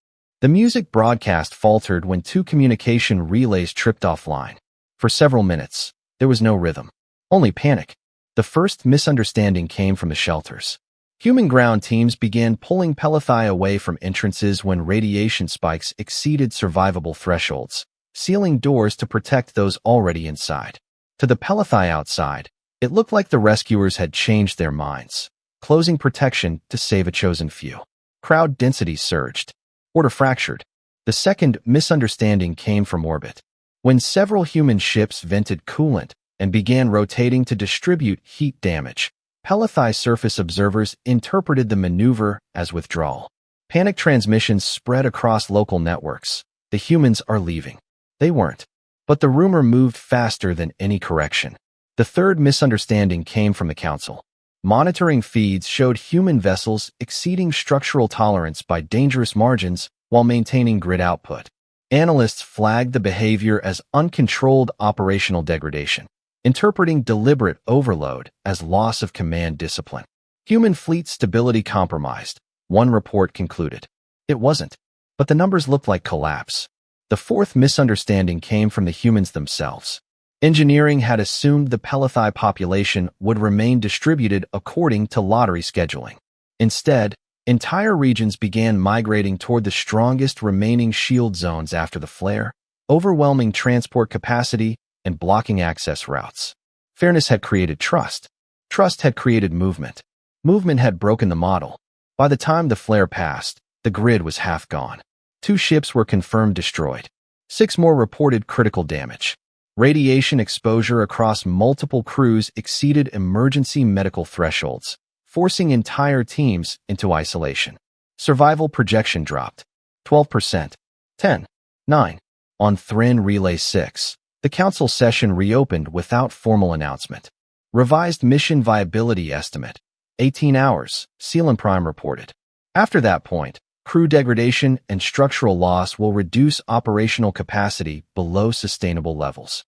S1: The music broadcast faltered when two communication relays tripped offline. For several minutes, there was no rhythm, only panic. The first misunderstanding came from the shelters. Human ground teams began pulling Pelathi away from entrances when radiation spikes exceeded survivable thresholds, sealing doors to protect those already inside. To the Pelathi outside, it looked like the rescuers had changed their minds, closing protection to save a chosen few. Crowd density surged. Order fractured. The second misunderstanding came from orbit. When several human ships vented coolant and began rotating to distribute heat damage, Pelathi surface observers interpreted the maneuver as withdrawal. Panic transmissions spread across local networks. The humans are leaving. They weren't. But the rumor moved faster than any correction. The third misunderstanding came from the Council. Monitoring feeds showed human vessels exceeding structural tolerance by dangerous margins while maintaining grid output. Analysts flagged the behavior as uncontrolled operational degradation, interpreting deliberate overload as loss of command discipline. Human fleet stability compromised, one report concluded. It wasn't, but the numbers looked like collapse. The fourth misunderstanding came from the humans themselves. Engineering had assumed the Pelathi population would remain distributed according to lottery scheduling. Instead, entire regions began migrating toward the strongest remaining shield zones after the flare, overwhelming transport capacity and blocking access routes. Fairness had created trust. Trust had created movement. Movement had broken the model. By the time the flare passed, the grid was half gone. 2 ships were confirmed destroyed. 6 more reported critical damage. Radiation exposure across multiple crews exceeded emergency medical thresholds, forcing entire teams into isolation. Survival projection dropped. 12%. 10. 9. On Thrin Relay 6, the Council session reopened without formal announcement. Revised mission viability estimate. 18 hours, Sealan Prime reported. After that point, crew degradation and structural loss will reduce operational capacity below sustainable levels.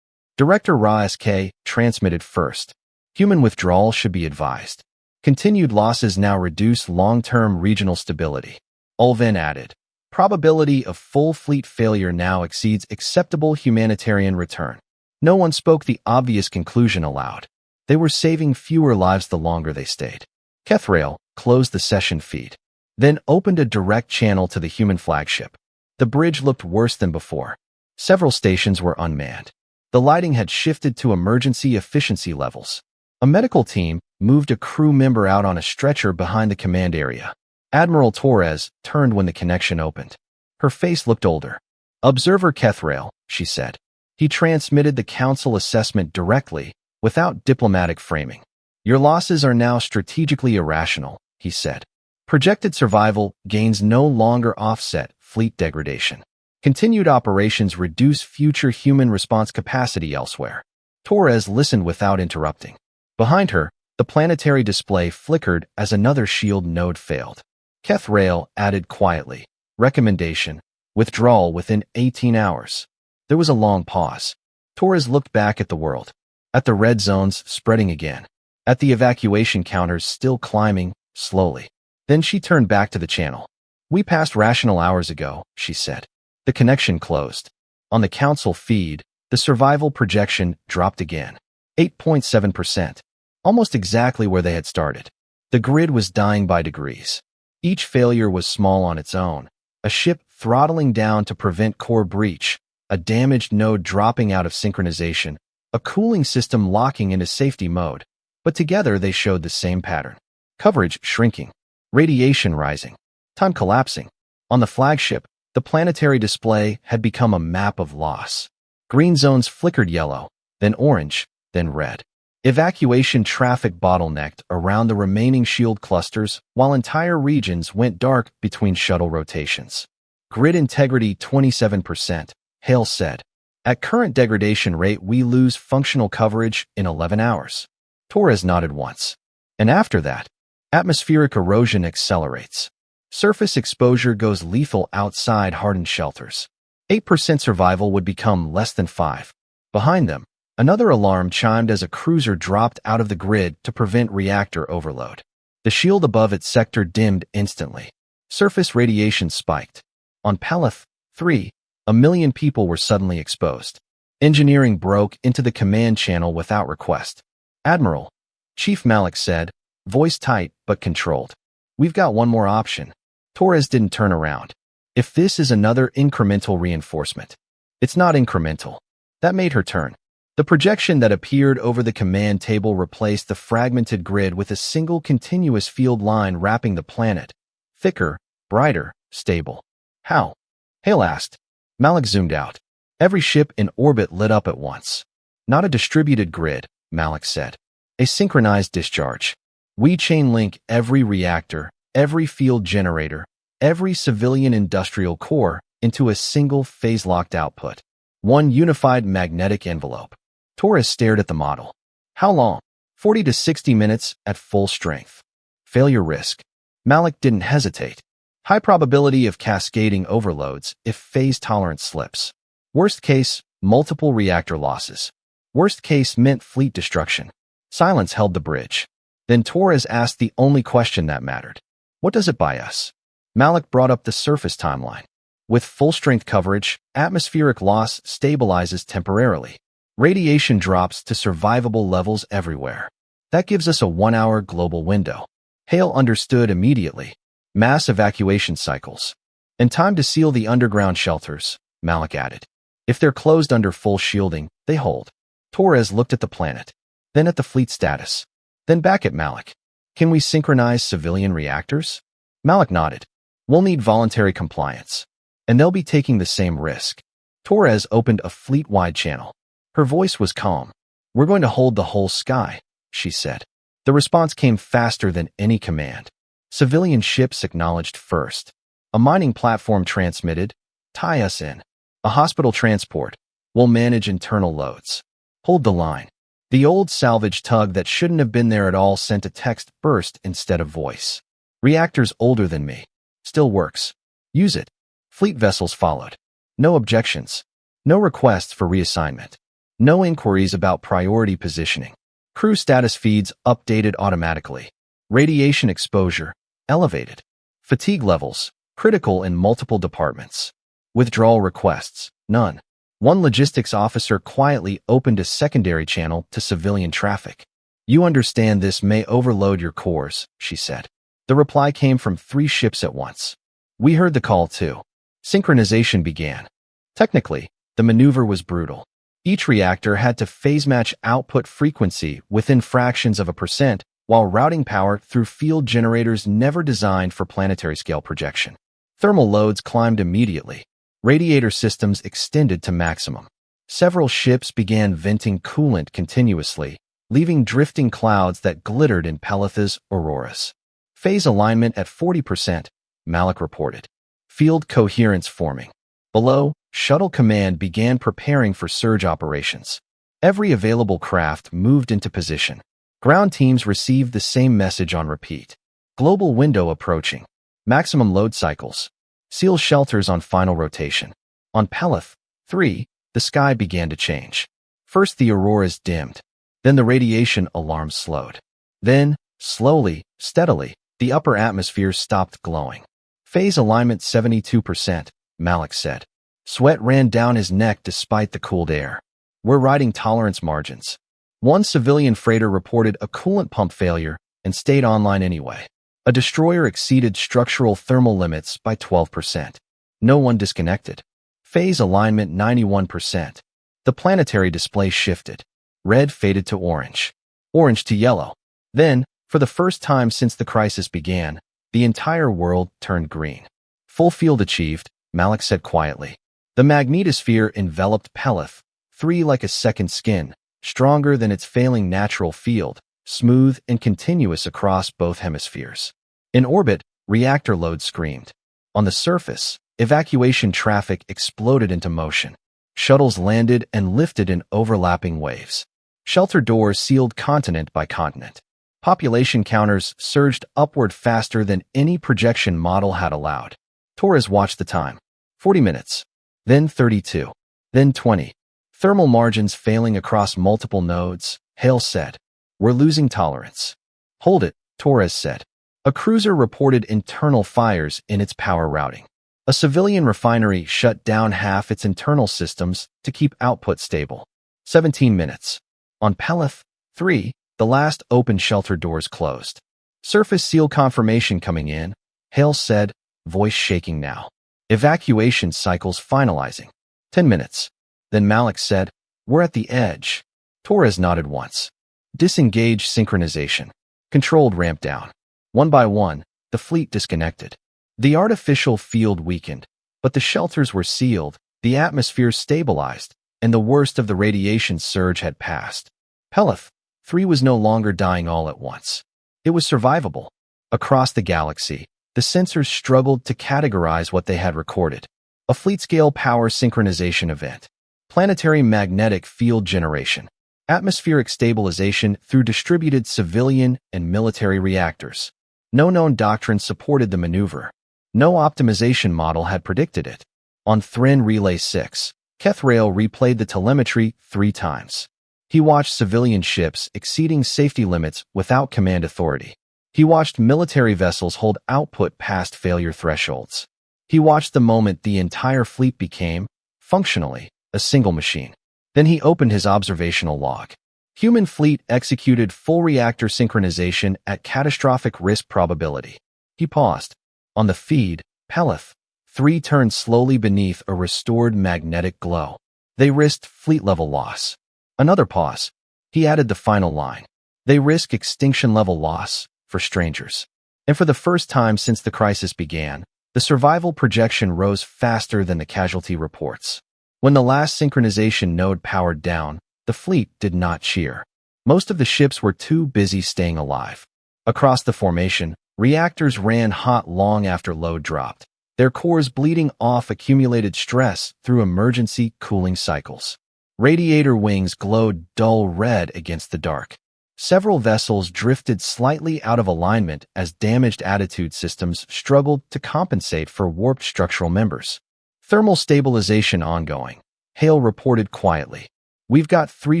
S1: Director Ra-SK transmitted first. Human withdrawal should be advised. Continued losses now reduce long-term regional stability. Ulven added. Probability of full fleet failure now exceeds acceptable humanitarian return. No one spoke the obvious conclusion aloud. They were saving fewer lives the longer they stayed. Kethrail closed the session feed, then opened a direct channel to the human flagship. The bridge looked worse than before. Several stations were unmanned. The lighting had shifted to emergency efficiency levels. A medical team moved a crew member out on a stretcher behind the command area. Admiral Torres turned when the connection opened. Her face looked older. Observer Kethrail, she said. He transmitted the Council assessment directly, without diplomatic framing. Your losses are now strategically irrational, he said. Projected survival gains no longer offset fleet degradation. Continued operations reduce future human response capacity elsewhere. Torres listened without interrupting. Behind her, the planetary display flickered as another shield node failed. Kethrail added quietly, recommendation, withdrawal within 18 hours. There was a long pause. Torres looked back at the world, at the red zones spreading again, at the evacuation counters still climbing, slowly. Then she turned back to the channel. We passed rational hours ago, she said. The connection closed. On the Council feed, the survival projection dropped again. 8.7%. Almost exactly where they had started. The grid was dying by degrees. Each failure was small on its own. A ship throttling down to prevent core breach, a damaged node dropping out of synchronization, a cooling system locking into safety mode. But together they showed the same pattern. Coverage shrinking. Radiation rising. Time collapsing. On the flagship, the planetary display had become a map of loss. Green zones flickered yellow. then orange, then red. Evacuation traffic bottlenecked around the remaining shield clusters while entire regions went dark between shuttle rotations. Grid integrity 27%, Hale said. At current degradation rate, we lose functional coverage in 11 hours. Torres nodded once. And after that, atmospheric erosion accelerates. Surface exposure goes lethal outside hardened shelters. 8% survival would become less than 5. Behind them, another alarm chimed as a cruiser dropped out of the grid to prevent reactor overload. The shield above its sector dimmed instantly. Surface radiation spiked. On Paleth 3, 1 million people were suddenly exposed. Engineering broke into the command channel without request. Admiral, Chief Malik said, voice tight but controlled. We've got one more option. Torres didn't turn around. If this is another incremental reinforcement. It's not incremental. That made her turn. The projection that appeared over the command table replaced the fragmented grid with a single continuous field line wrapping the planet. Thicker, brighter, stable. How? Hale asked. Malik zoomed out. Every ship in orbit lit up at once. Not a distributed grid, Malik said. A synchronized discharge. We chain link every reactor, every field generator, every civilian industrial core into a single phase-locked output. One unified magnetic envelope. Torres stared at the model. How long? 40 to 60 minutes at full strength. Failure risk. Malik didn't hesitate. High probability of cascading overloads if phase tolerance slips. Worst case, multiple reactor losses. Worst case meant fleet destruction. Silence held the bridge. Then Torres asked the only question that mattered. What does it buy us? Malik brought up the surface timeline. With full-strength coverage, atmospheric loss stabilizes temporarily. Radiation drops to survivable levels everywhere. That gives us a 1-hour global window. Hale understood immediately. Mass evacuation cycles. And time to seal the underground shelters, Malik added. If they're closed under full shielding, they hold. Torres looked at the planet, then at the fleet status, then back at Malik. Can we synchronize civilian reactors? Malik nodded. We'll need voluntary compliance. And they'll be taking the same risk. Torres opened a fleet-wide channel. Her voice was calm. We're going to hold the whole sky, she said. The response came faster than any command. Civilian ships acknowledged first. A mining platform transmitted, tie us in. A hospital transport. We'll manage internal loads. Hold the line. The old salvage tug that shouldn't have been there at all sent a text burst instead of voice. Reactors older than me. Still works. Use it. Fleet vessels followed. No objections. No requests for reassignment. No inquiries about priority positioning. Crew status feeds updated automatically. Radiation exposure, elevated. Fatigue levels, critical in multiple departments. Withdrawal requests, none. One logistics officer quietly opened a secondary channel to civilian traffic. You understand this may overload your cores, she said. The reply came from 3 ships at once. We heard the call too. Synchronization began. Technically, the maneuver was brutal. Each reactor had to phase-match output frequency within fractions of a percent while routing power through field generators never designed for planetary-scale projection. Thermal loads climbed immediately. Radiator systems extended to maximum. Several ships began venting coolant continuously, leaving drifting clouds that glittered in Paleth's auroras. Phase alignment at 40%, Malik reported. Field coherence forming. Below, Shuttle Command began preparing for surge operations. Every available craft moved into position. Ground teams received the same message on repeat. Global window approaching. Maximum load cycles. Seal shelters on final rotation. On Paleth 3, the sky began to change. First the auroras dimmed. Then the radiation alarms slowed. Then, slowly, steadily, the upper atmosphere stopped glowing. Phase alignment 72%, Malik said. Sweat ran down his neck despite the cooled air. We're riding tolerance margins. One civilian freighter reported a coolant pump failure and stayed online anyway. A destroyer exceeded structural thermal limits by 12%. No one disconnected. Phase alignment 91%. The planetary display shifted. Red faded to orange. Orange to yellow. Then, for the first time since the crisis began, the entire world turned green. Full field achieved, Malik said quietly. The magnetosphere enveloped Paleth 3 like a second skin, stronger than its failing natural field, smooth and continuous across both hemispheres. In orbit, reactor load screamed. On the surface, evacuation traffic exploded into motion. Shuttles landed and lifted in overlapping waves. Shelter doors sealed continent by continent. Population counters surged upward faster than any projection model had allowed. Torres watched the time. 40 minutes. Then 32. Then 20. Thermal margins failing across multiple nodes, Hale said. We're losing tolerance. Hold it, Torres said. A cruiser reported internal fires in its power routing. A civilian refinery shut down half its internal systems to keep output stable. 17 minutes. On Peleth 3, the last open shelter doors closed. Surface seal confirmation coming in, Hale said, voice shaking now. Evacuation cycles finalizing. 10 minutes. Then Malik said, we're at the edge. Torres nodded once. Disengage synchronization. Controlled ramp down. One by one, the fleet disconnected. The artificial field weakened, but the shelters were sealed, the atmosphere stabilized, and the worst of the radiation surge had passed. Peleth 3 was no longer dying all at once. It was survivable. Across the galaxy, the sensors struggled to categorize what they had recorded. A fleet-scale power synchronization event. Planetary magnetic field generation. Atmospheric stabilization through distributed civilian and military reactors. No known doctrine supported the maneuver. No optimization model had predicted it. On Thrin Relay 6, Kethrail replayed the telemetry 3 times. He watched civilian ships exceeding safety limits without command authority. He watched military vessels hold output past failure thresholds. He watched the moment the entire fleet became, functionally, a single machine. Then he opened his observational log. Human fleet executed full reactor synchronization at catastrophic risk probability. He paused. On the feed, Peleth 3 turned slowly beneath a restored magnetic glow. They risked fleet-level loss. Another pause. He added the final line. They risk extinction-level loss for strangers. And for the first time since the crisis began, the survival projection rose faster than the casualty reports. When the last synchronization node powered down, the fleet did not cheer. Most of the ships were too busy staying alive. Across the formation, reactors ran hot long after load dropped, their cores bleeding off accumulated stress through emergency cooling cycles. Radiator wings glowed dull red against the dark. Several vessels drifted slightly out of alignment as damaged attitude systems struggled to compensate for warped structural members. Thermal stabilization ongoing, Hale reported quietly. We've got 3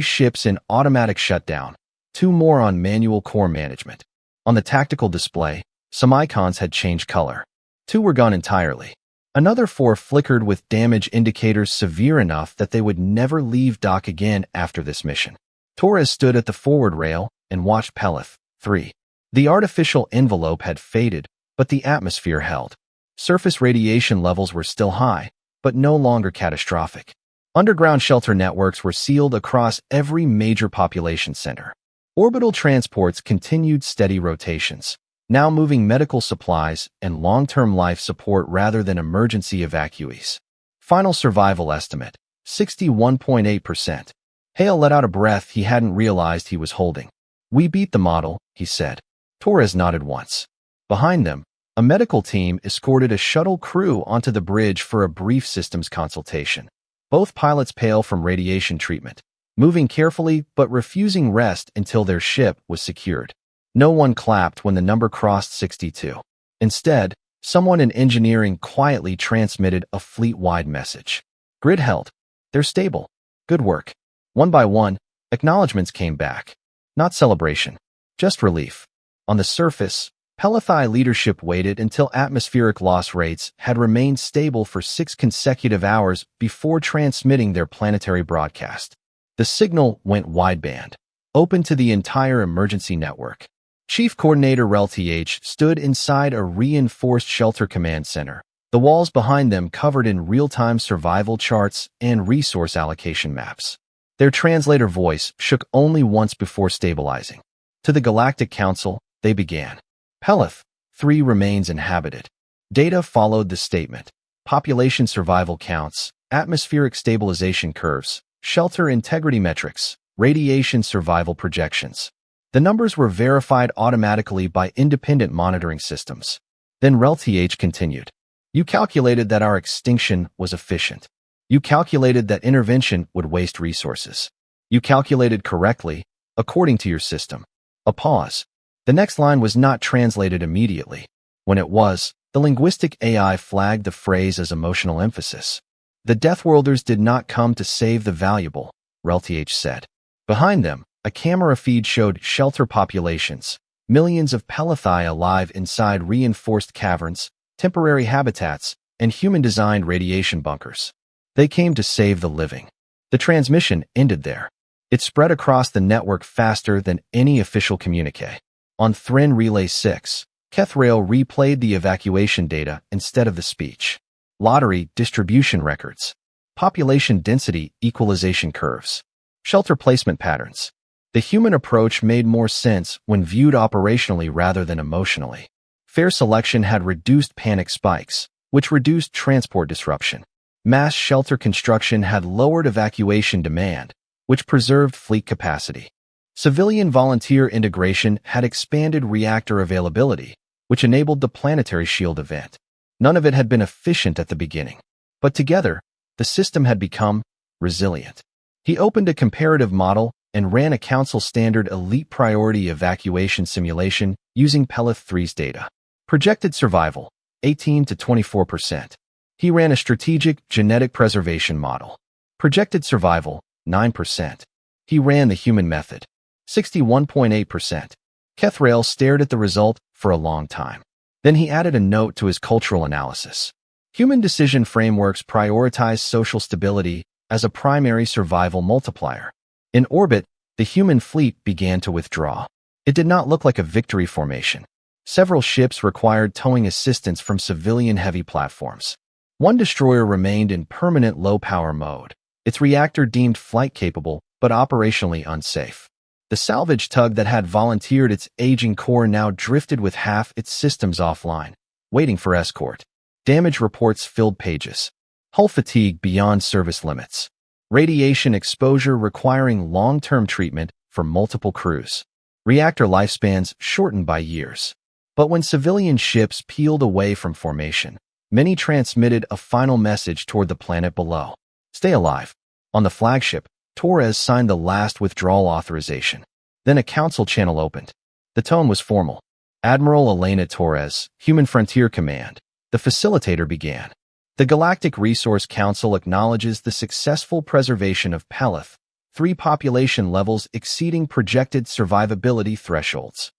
S1: ships in automatic shutdown, 2 more on manual core management. On the tactical display, some icons had changed color. 2 were gone entirely. Another 4 flickered with damage indicators severe enough that they would never leave dock again after this mission. Torres stood at the forward rail and watched Peleth 3. The artificial envelope had faded, but the atmosphere held. Surface radiation levels were still high, but no longer catastrophic. Underground shelter networks were sealed across every major population center. Orbital transports continued steady rotations, now moving medical supplies and long-term life support rather than emergency evacuees. Final survival estimate, 61.8%. Hale let out a breath he hadn't realized he was holding. We beat the model, he said. Torres nodded once. Behind them, a medical team escorted a shuttle crew onto the bridge for a brief systems consultation. Both pilots pale from radiation treatment, moving carefully but refusing rest until their ship was secured. No one clapped when the number crossed 62. Instead, someone in engineering quietly transmitted a fleet-wide message. Grid held. They're stable. Good work. One by one, acknowledgements came back. Not celebration, just relief. On the surface, Pelethi leadership waited until atmospheric loss rates had remained stable for 6 consecutive hours before transmitting their planetary broadcast. The signal went wideband, open to the entire emergency network. Chief Coordinator RelTH stood inside a reinforced shelter command center, the walls behind them covered in real-time survival charts and resource allocation maps. Their translator voice shook only once before stabilizing. To the Galactic Council, they began. Peleth 3 remains inhabited. Data followed the statement. Population survival counts, atmospheric stabilization curves, shelter integrity metrics, radiation survival projections. The numbers were verified automatically by independent monitoring systems. Then RelTH continued. You calculated that our extinction was efficient. You calculated that intervention would waste resources. You calculated correctly, according to your system. A pause. The next line was not translated immediately. When it was, the linguistic AI flagged the phrase as emotional emphasis. The Deathworlders did not come to save the valuable, RelTH said. Behind them, a camera feed showed shelter populations, millions of Pelathi alive inside reinforced caverns, temporary habitats, and human-designed radiation bunkers. They came to save the living. The transmission ended there. It spread across the network faster than any official communique. On Thrin Relay 6, Kethrail replayed the evacuation data instead of the speech. Lottery distribution records. Population density equalization curves. Shelter placement patterns. The human approach made more sense when viewed operationally rather than emotionally. Fair selection had reduced panic spikes, which reduced transport disruption. Mass shelter construction had lowered evacuation demand, which preserved fleet capacity. Civilian volunteer integration had expanded reactor availability, which enabled the planetary shield event. None of it had been efficient at the beginning, but together, the system had become resilient. He opened a comparative model and ran a council standard elite priority evacuation simulation using Peleth 3's data. Projected survival, 18 to 24%. He ran a strategic genetic preservation model. Projected survival, 9%. He ran the human method, 61.8%. Kethrail stared at the result for a long time. Then he added a note to his cultural analysis. Human decision frameworks prioritize social stability as a primary survival multiplier. In orbit, the human fleet began to withdraw. It did not look like a victory formation. Several ships required towing assistance from civilian-heavy platforms. One destroyer remained in permanent low-power mode, its reactor deemed flight-capable but operationally unsafe. The salvage tug that had volunteered its aging core now drifted with half its systems offline, waiting for escort. Damage reports filled pages. Hull fatigue beyond service limits. Radiation exposure requiring long-term treatment for multiple crews. Reactor lifespans shortened by years. But when civilian ships peeled away from formation, many transmitted a final message toward the planet below. Stay alive. On the flagship, Torres signed the last withdrawal authorization. Then a council channel opened. The tone was formal. Admiral Elena Torres, Human Frontier Command. The facilitator began. The Galactic Resource Council acknowledges the successful preservation of Peleth, 3 population levels exceeding projected survivability thresholds.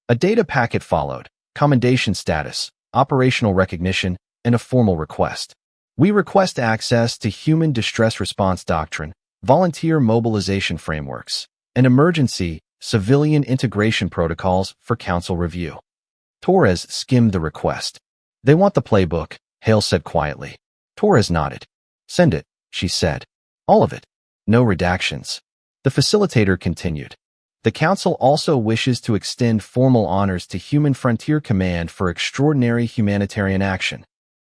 S1: A data packet followed, commendation status, operational recognition, and a formal request. We request access to Human Distress Response Doctrine, volunteer mobilization frameworks, and emergency, civilian integration protocols for council review. Torres skimmed the request. They want the playbook, Hale said quietly. Torres nodded. Send it, she said. All of it. No redactions. The facilitator continued. The council also wishes to extend formal honors to Human Frontier Command for extraordinary humanitarian action.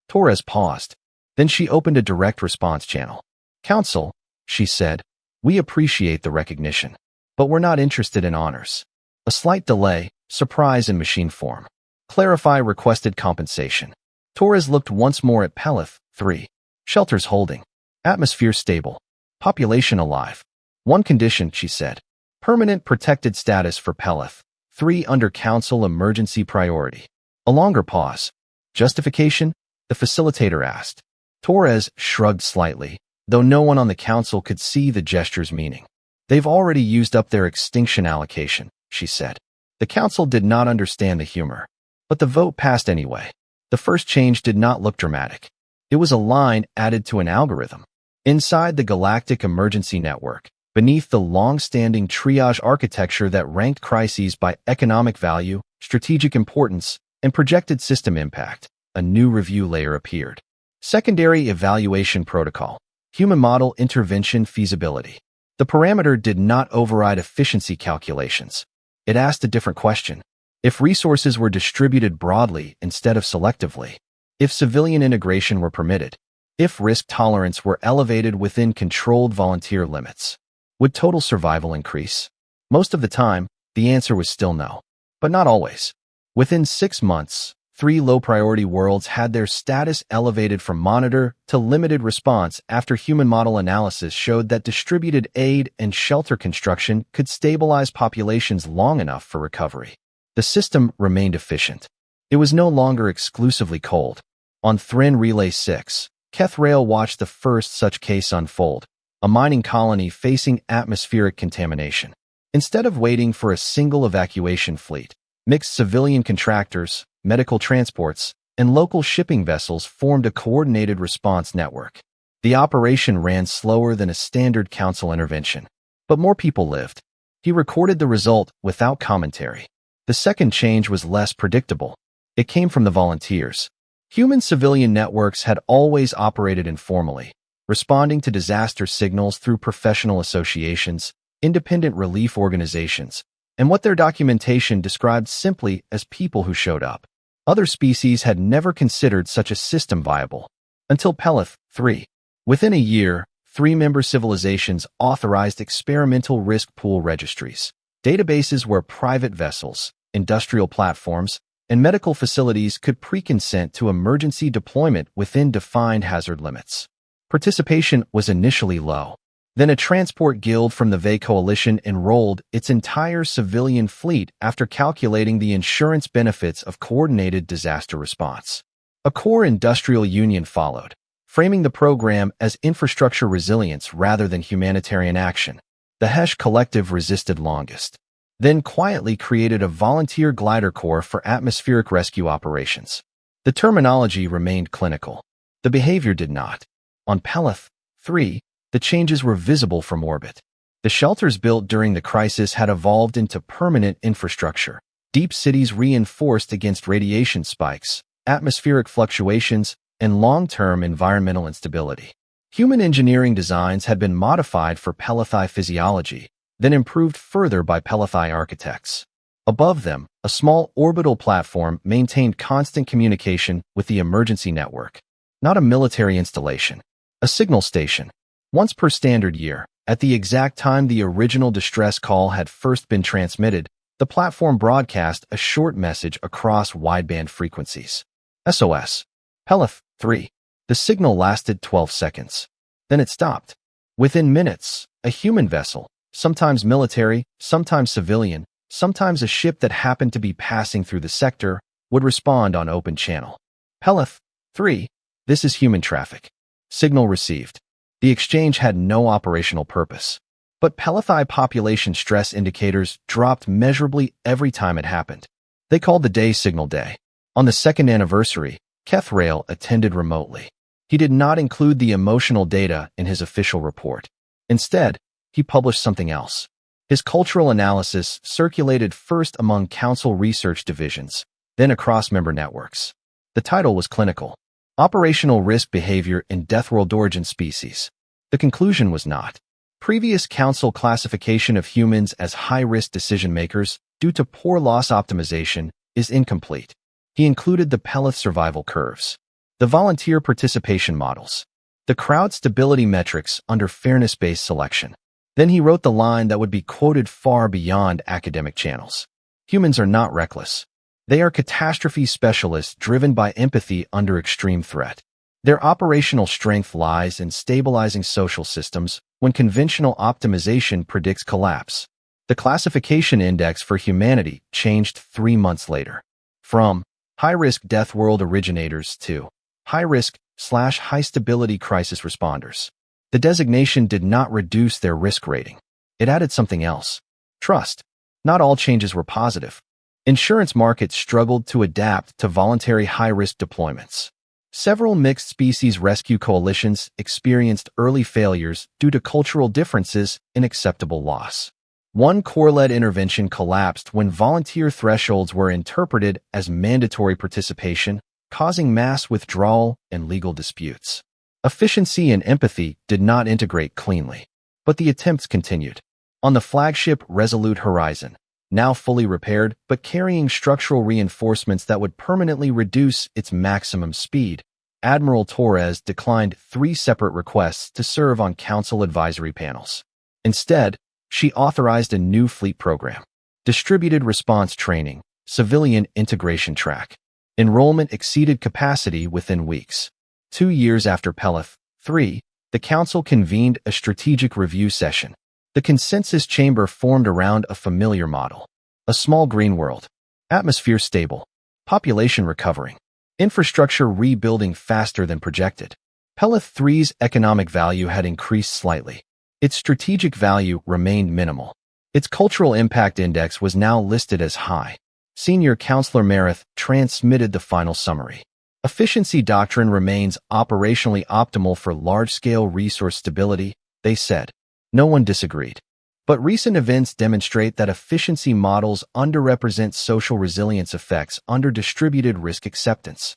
S1: Torres paused. Then she opened a direct response channel. Council, she said, we appreciate the recognition, but we're not interested in honors. A slight delay, surprise in machine form. Clarify requested compensation. Torres looked once more at Peleth 3. Shelters holding. Atmosphere stable. Population alive. One condition, she said. Permanent protected status for Peleth 3 under council emergency priority. A longer pause. Justification? The facilitator asked. Torres shrugged slightly, though no one on the council could see the gesture's meaning. They've already used up their extinction allocation, she said. The council did not understand the humor. But the vote passed anyway. The first change did not look dramatic. It was a line added to an algorithm. Inside the Galactic Emergency Network, beneath the long-standing triage architecture that ranked crises by economic value, strategic importance, and projected system impact, a new review layer appeared. Secondary Evaluation Protocol. Human Model Intervention Feasibility. The parameter did not override efficiency calculations. It asked a different question. If resources were distributed broadly instead of selectively, if civilian integration were permitted, if risk tolerance were elevated within controlled volunteer limits. Would total survival increase? Most of the time, the answer was still no. But not always. Within 6 months, 3 low-priority worlds had their status elevated from monitor to limited response after human model analysis showed that distributed aid and shelter construction could stabilize populations long enough for recovery. The system remained efficient. It was no longer exclusively cold. On Thrin Relay 6, Kethrail watched the first such case unfold, a mining colony facing atmospheric contamination. Instead of waiting for a single evacuation fleet, mixed civilian contractors, medical transports, and local shipping vessels formed a coordinated response network. The operation ran slower than a standard council intervention, but more people lived. He recorded the result without commentary. The second change was less predictable. It came from the volunteers. Human-civilian networks had always operated informally, responding to disaster signals through professional associations, independent relief organizations, and what their documentation described simply as people who showed up. Other species had never considered such a system viable. Until Pelith 3. Within a year, 3-member civilizations authorized experimental risk pool registries, databases where private vessels, industrial platforms, and medical facilities could pre-consent to emergency deployment within defined hazard limits. Participation was initially low. Then a transport guild from the VE coalition enrolled its entire civilian fleet after calculating the insurance benefits of coordinated disaster response. A core industrial union followed, framing the program as infrastructure resilience rather than humanitarian action. The Hesh Collective resisted longest, then quietly created a volunteer glider corps for atmospheric rescue operations. The terminology remained clinical. The behavior did not. On Pelith 3, the changes were visible from orbit. The shelters built during the crisis had evolved into permanent infrastructure. Deep cities reinforced against radiation spikes, atmospheric fluctuations, and long-term environmental instability. Human engineering designs had been modified for Pelithai physiology, then improved further by Pelithai architects. Above them, a small orbital platform maintained constant communication with the emergency network. Not a military installation, a signal station. Once per standard year, at the exact time the original distress call had first been transmitted, the platform broadcast a short message across wideband frequencies. SOS. Pelith 3. The signal lasted 12 seconds. Then it stopped. Within minutes, a human vessel, sometimes military, sometimes civilian, sometimes a ship that happened to be passing through the sector, would respond on open channel. Pelith 3. This is human traffic. Signal received. The exchange had no operational purpose. But Pelithai population stress indicators dropped measurably every time it happened. They called the day Signal Day. On the second anniversary, Kethrail attended remotely. He did not include the emotional data in his official report. Instead, he published something else. His cultural analysis circulated first among council research divisions, then across member networks. The title was Clinical: Operational Risk Behavior in Deathworld Origin Species. The conclusion was not. Previous council classification of humans as high-risk decision-makers due to poor loss optimization is incomplete. He included the Pelith survival curves, the volunteer participation models, the crowd stability metrics under fairness-based selection. Then he wrote the line that would be quoted far beyond academic channels. Humans are not reckless. They are catastrophe specialists driven by empathy under extreme threat. Their operational strength lies in stabilizing social systems when conventional optimization predicts collapse. The classification index for humanity changed 3 months later. From high-risk death world originators to high-risk/high-stability crisis responders. The designation did not reduce their risk rating. It added something else: trust. Not all changes were positive. Insurance markets struggled to adapt to voluntary high-risk deployments. Several mixed species rescue coalitions experienced early failures due to cultural differences in acceptable loss. One core-led intervention collapsed when volunteer thresholds were interpreted as mandatory participation, causing mass withdrawal and legal disputes. Efficiency and empathy did not integrate cleanly, but the attempts continued. On the flagship Resolute Horizon, now fully repaired but carrying structural reinforcements that would permanently reduce its maximum speed, Admiral Torres declined 3 separate requests to serve on council advisory panels. Instead, she authorized a new fleet program, distributed response training, civilian integration track. Enrollment exceeded capacity within weeks. 2 years after Peleth 3, the Council convened a strategic review session. The consensus chamber formed around a familiar model. A small green world. Atmosphere stable. Population recovering. Infrastructure rebuilding faster than projected. Peleth 3's economic value had increased slightly. Its strategic value remained minimal. Its cultural impact index was now listed as high. Senior Counselor Merith transmitted the final summary. Efficiency doctrine remains operationally optimal for large-scale resource stability, they said. No one disagreed. But recent events demonstrate that efficiency models underrepresent social resilience effects under distributed risk acceptance.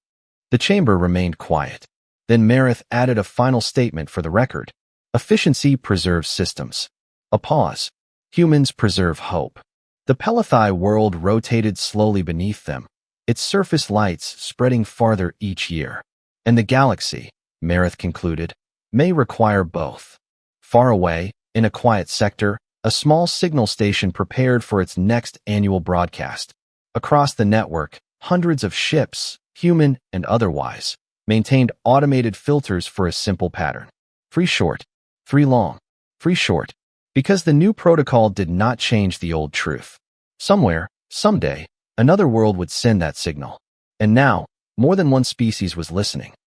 S1: The chamber remained quiet. Then Merith added a final statement for the record. Efficiency preserves systems. A pause. Humans preserve hope. The Pelethi world rotated slowly beneath them, its surface lights spreading farther each year. And the galaxy, Merith concluded, may require both. Far away, in a quiet sector, a small signal station prepared for its next annual broadcast. Across the network, hundreds of ships, human and otherwise, maintained automated filters for a simple pattern. Free short, free long, free short. Because the new protocol did not change the old truth. Somewhere, someday, another world would send that signal. And now, more than one species was listening.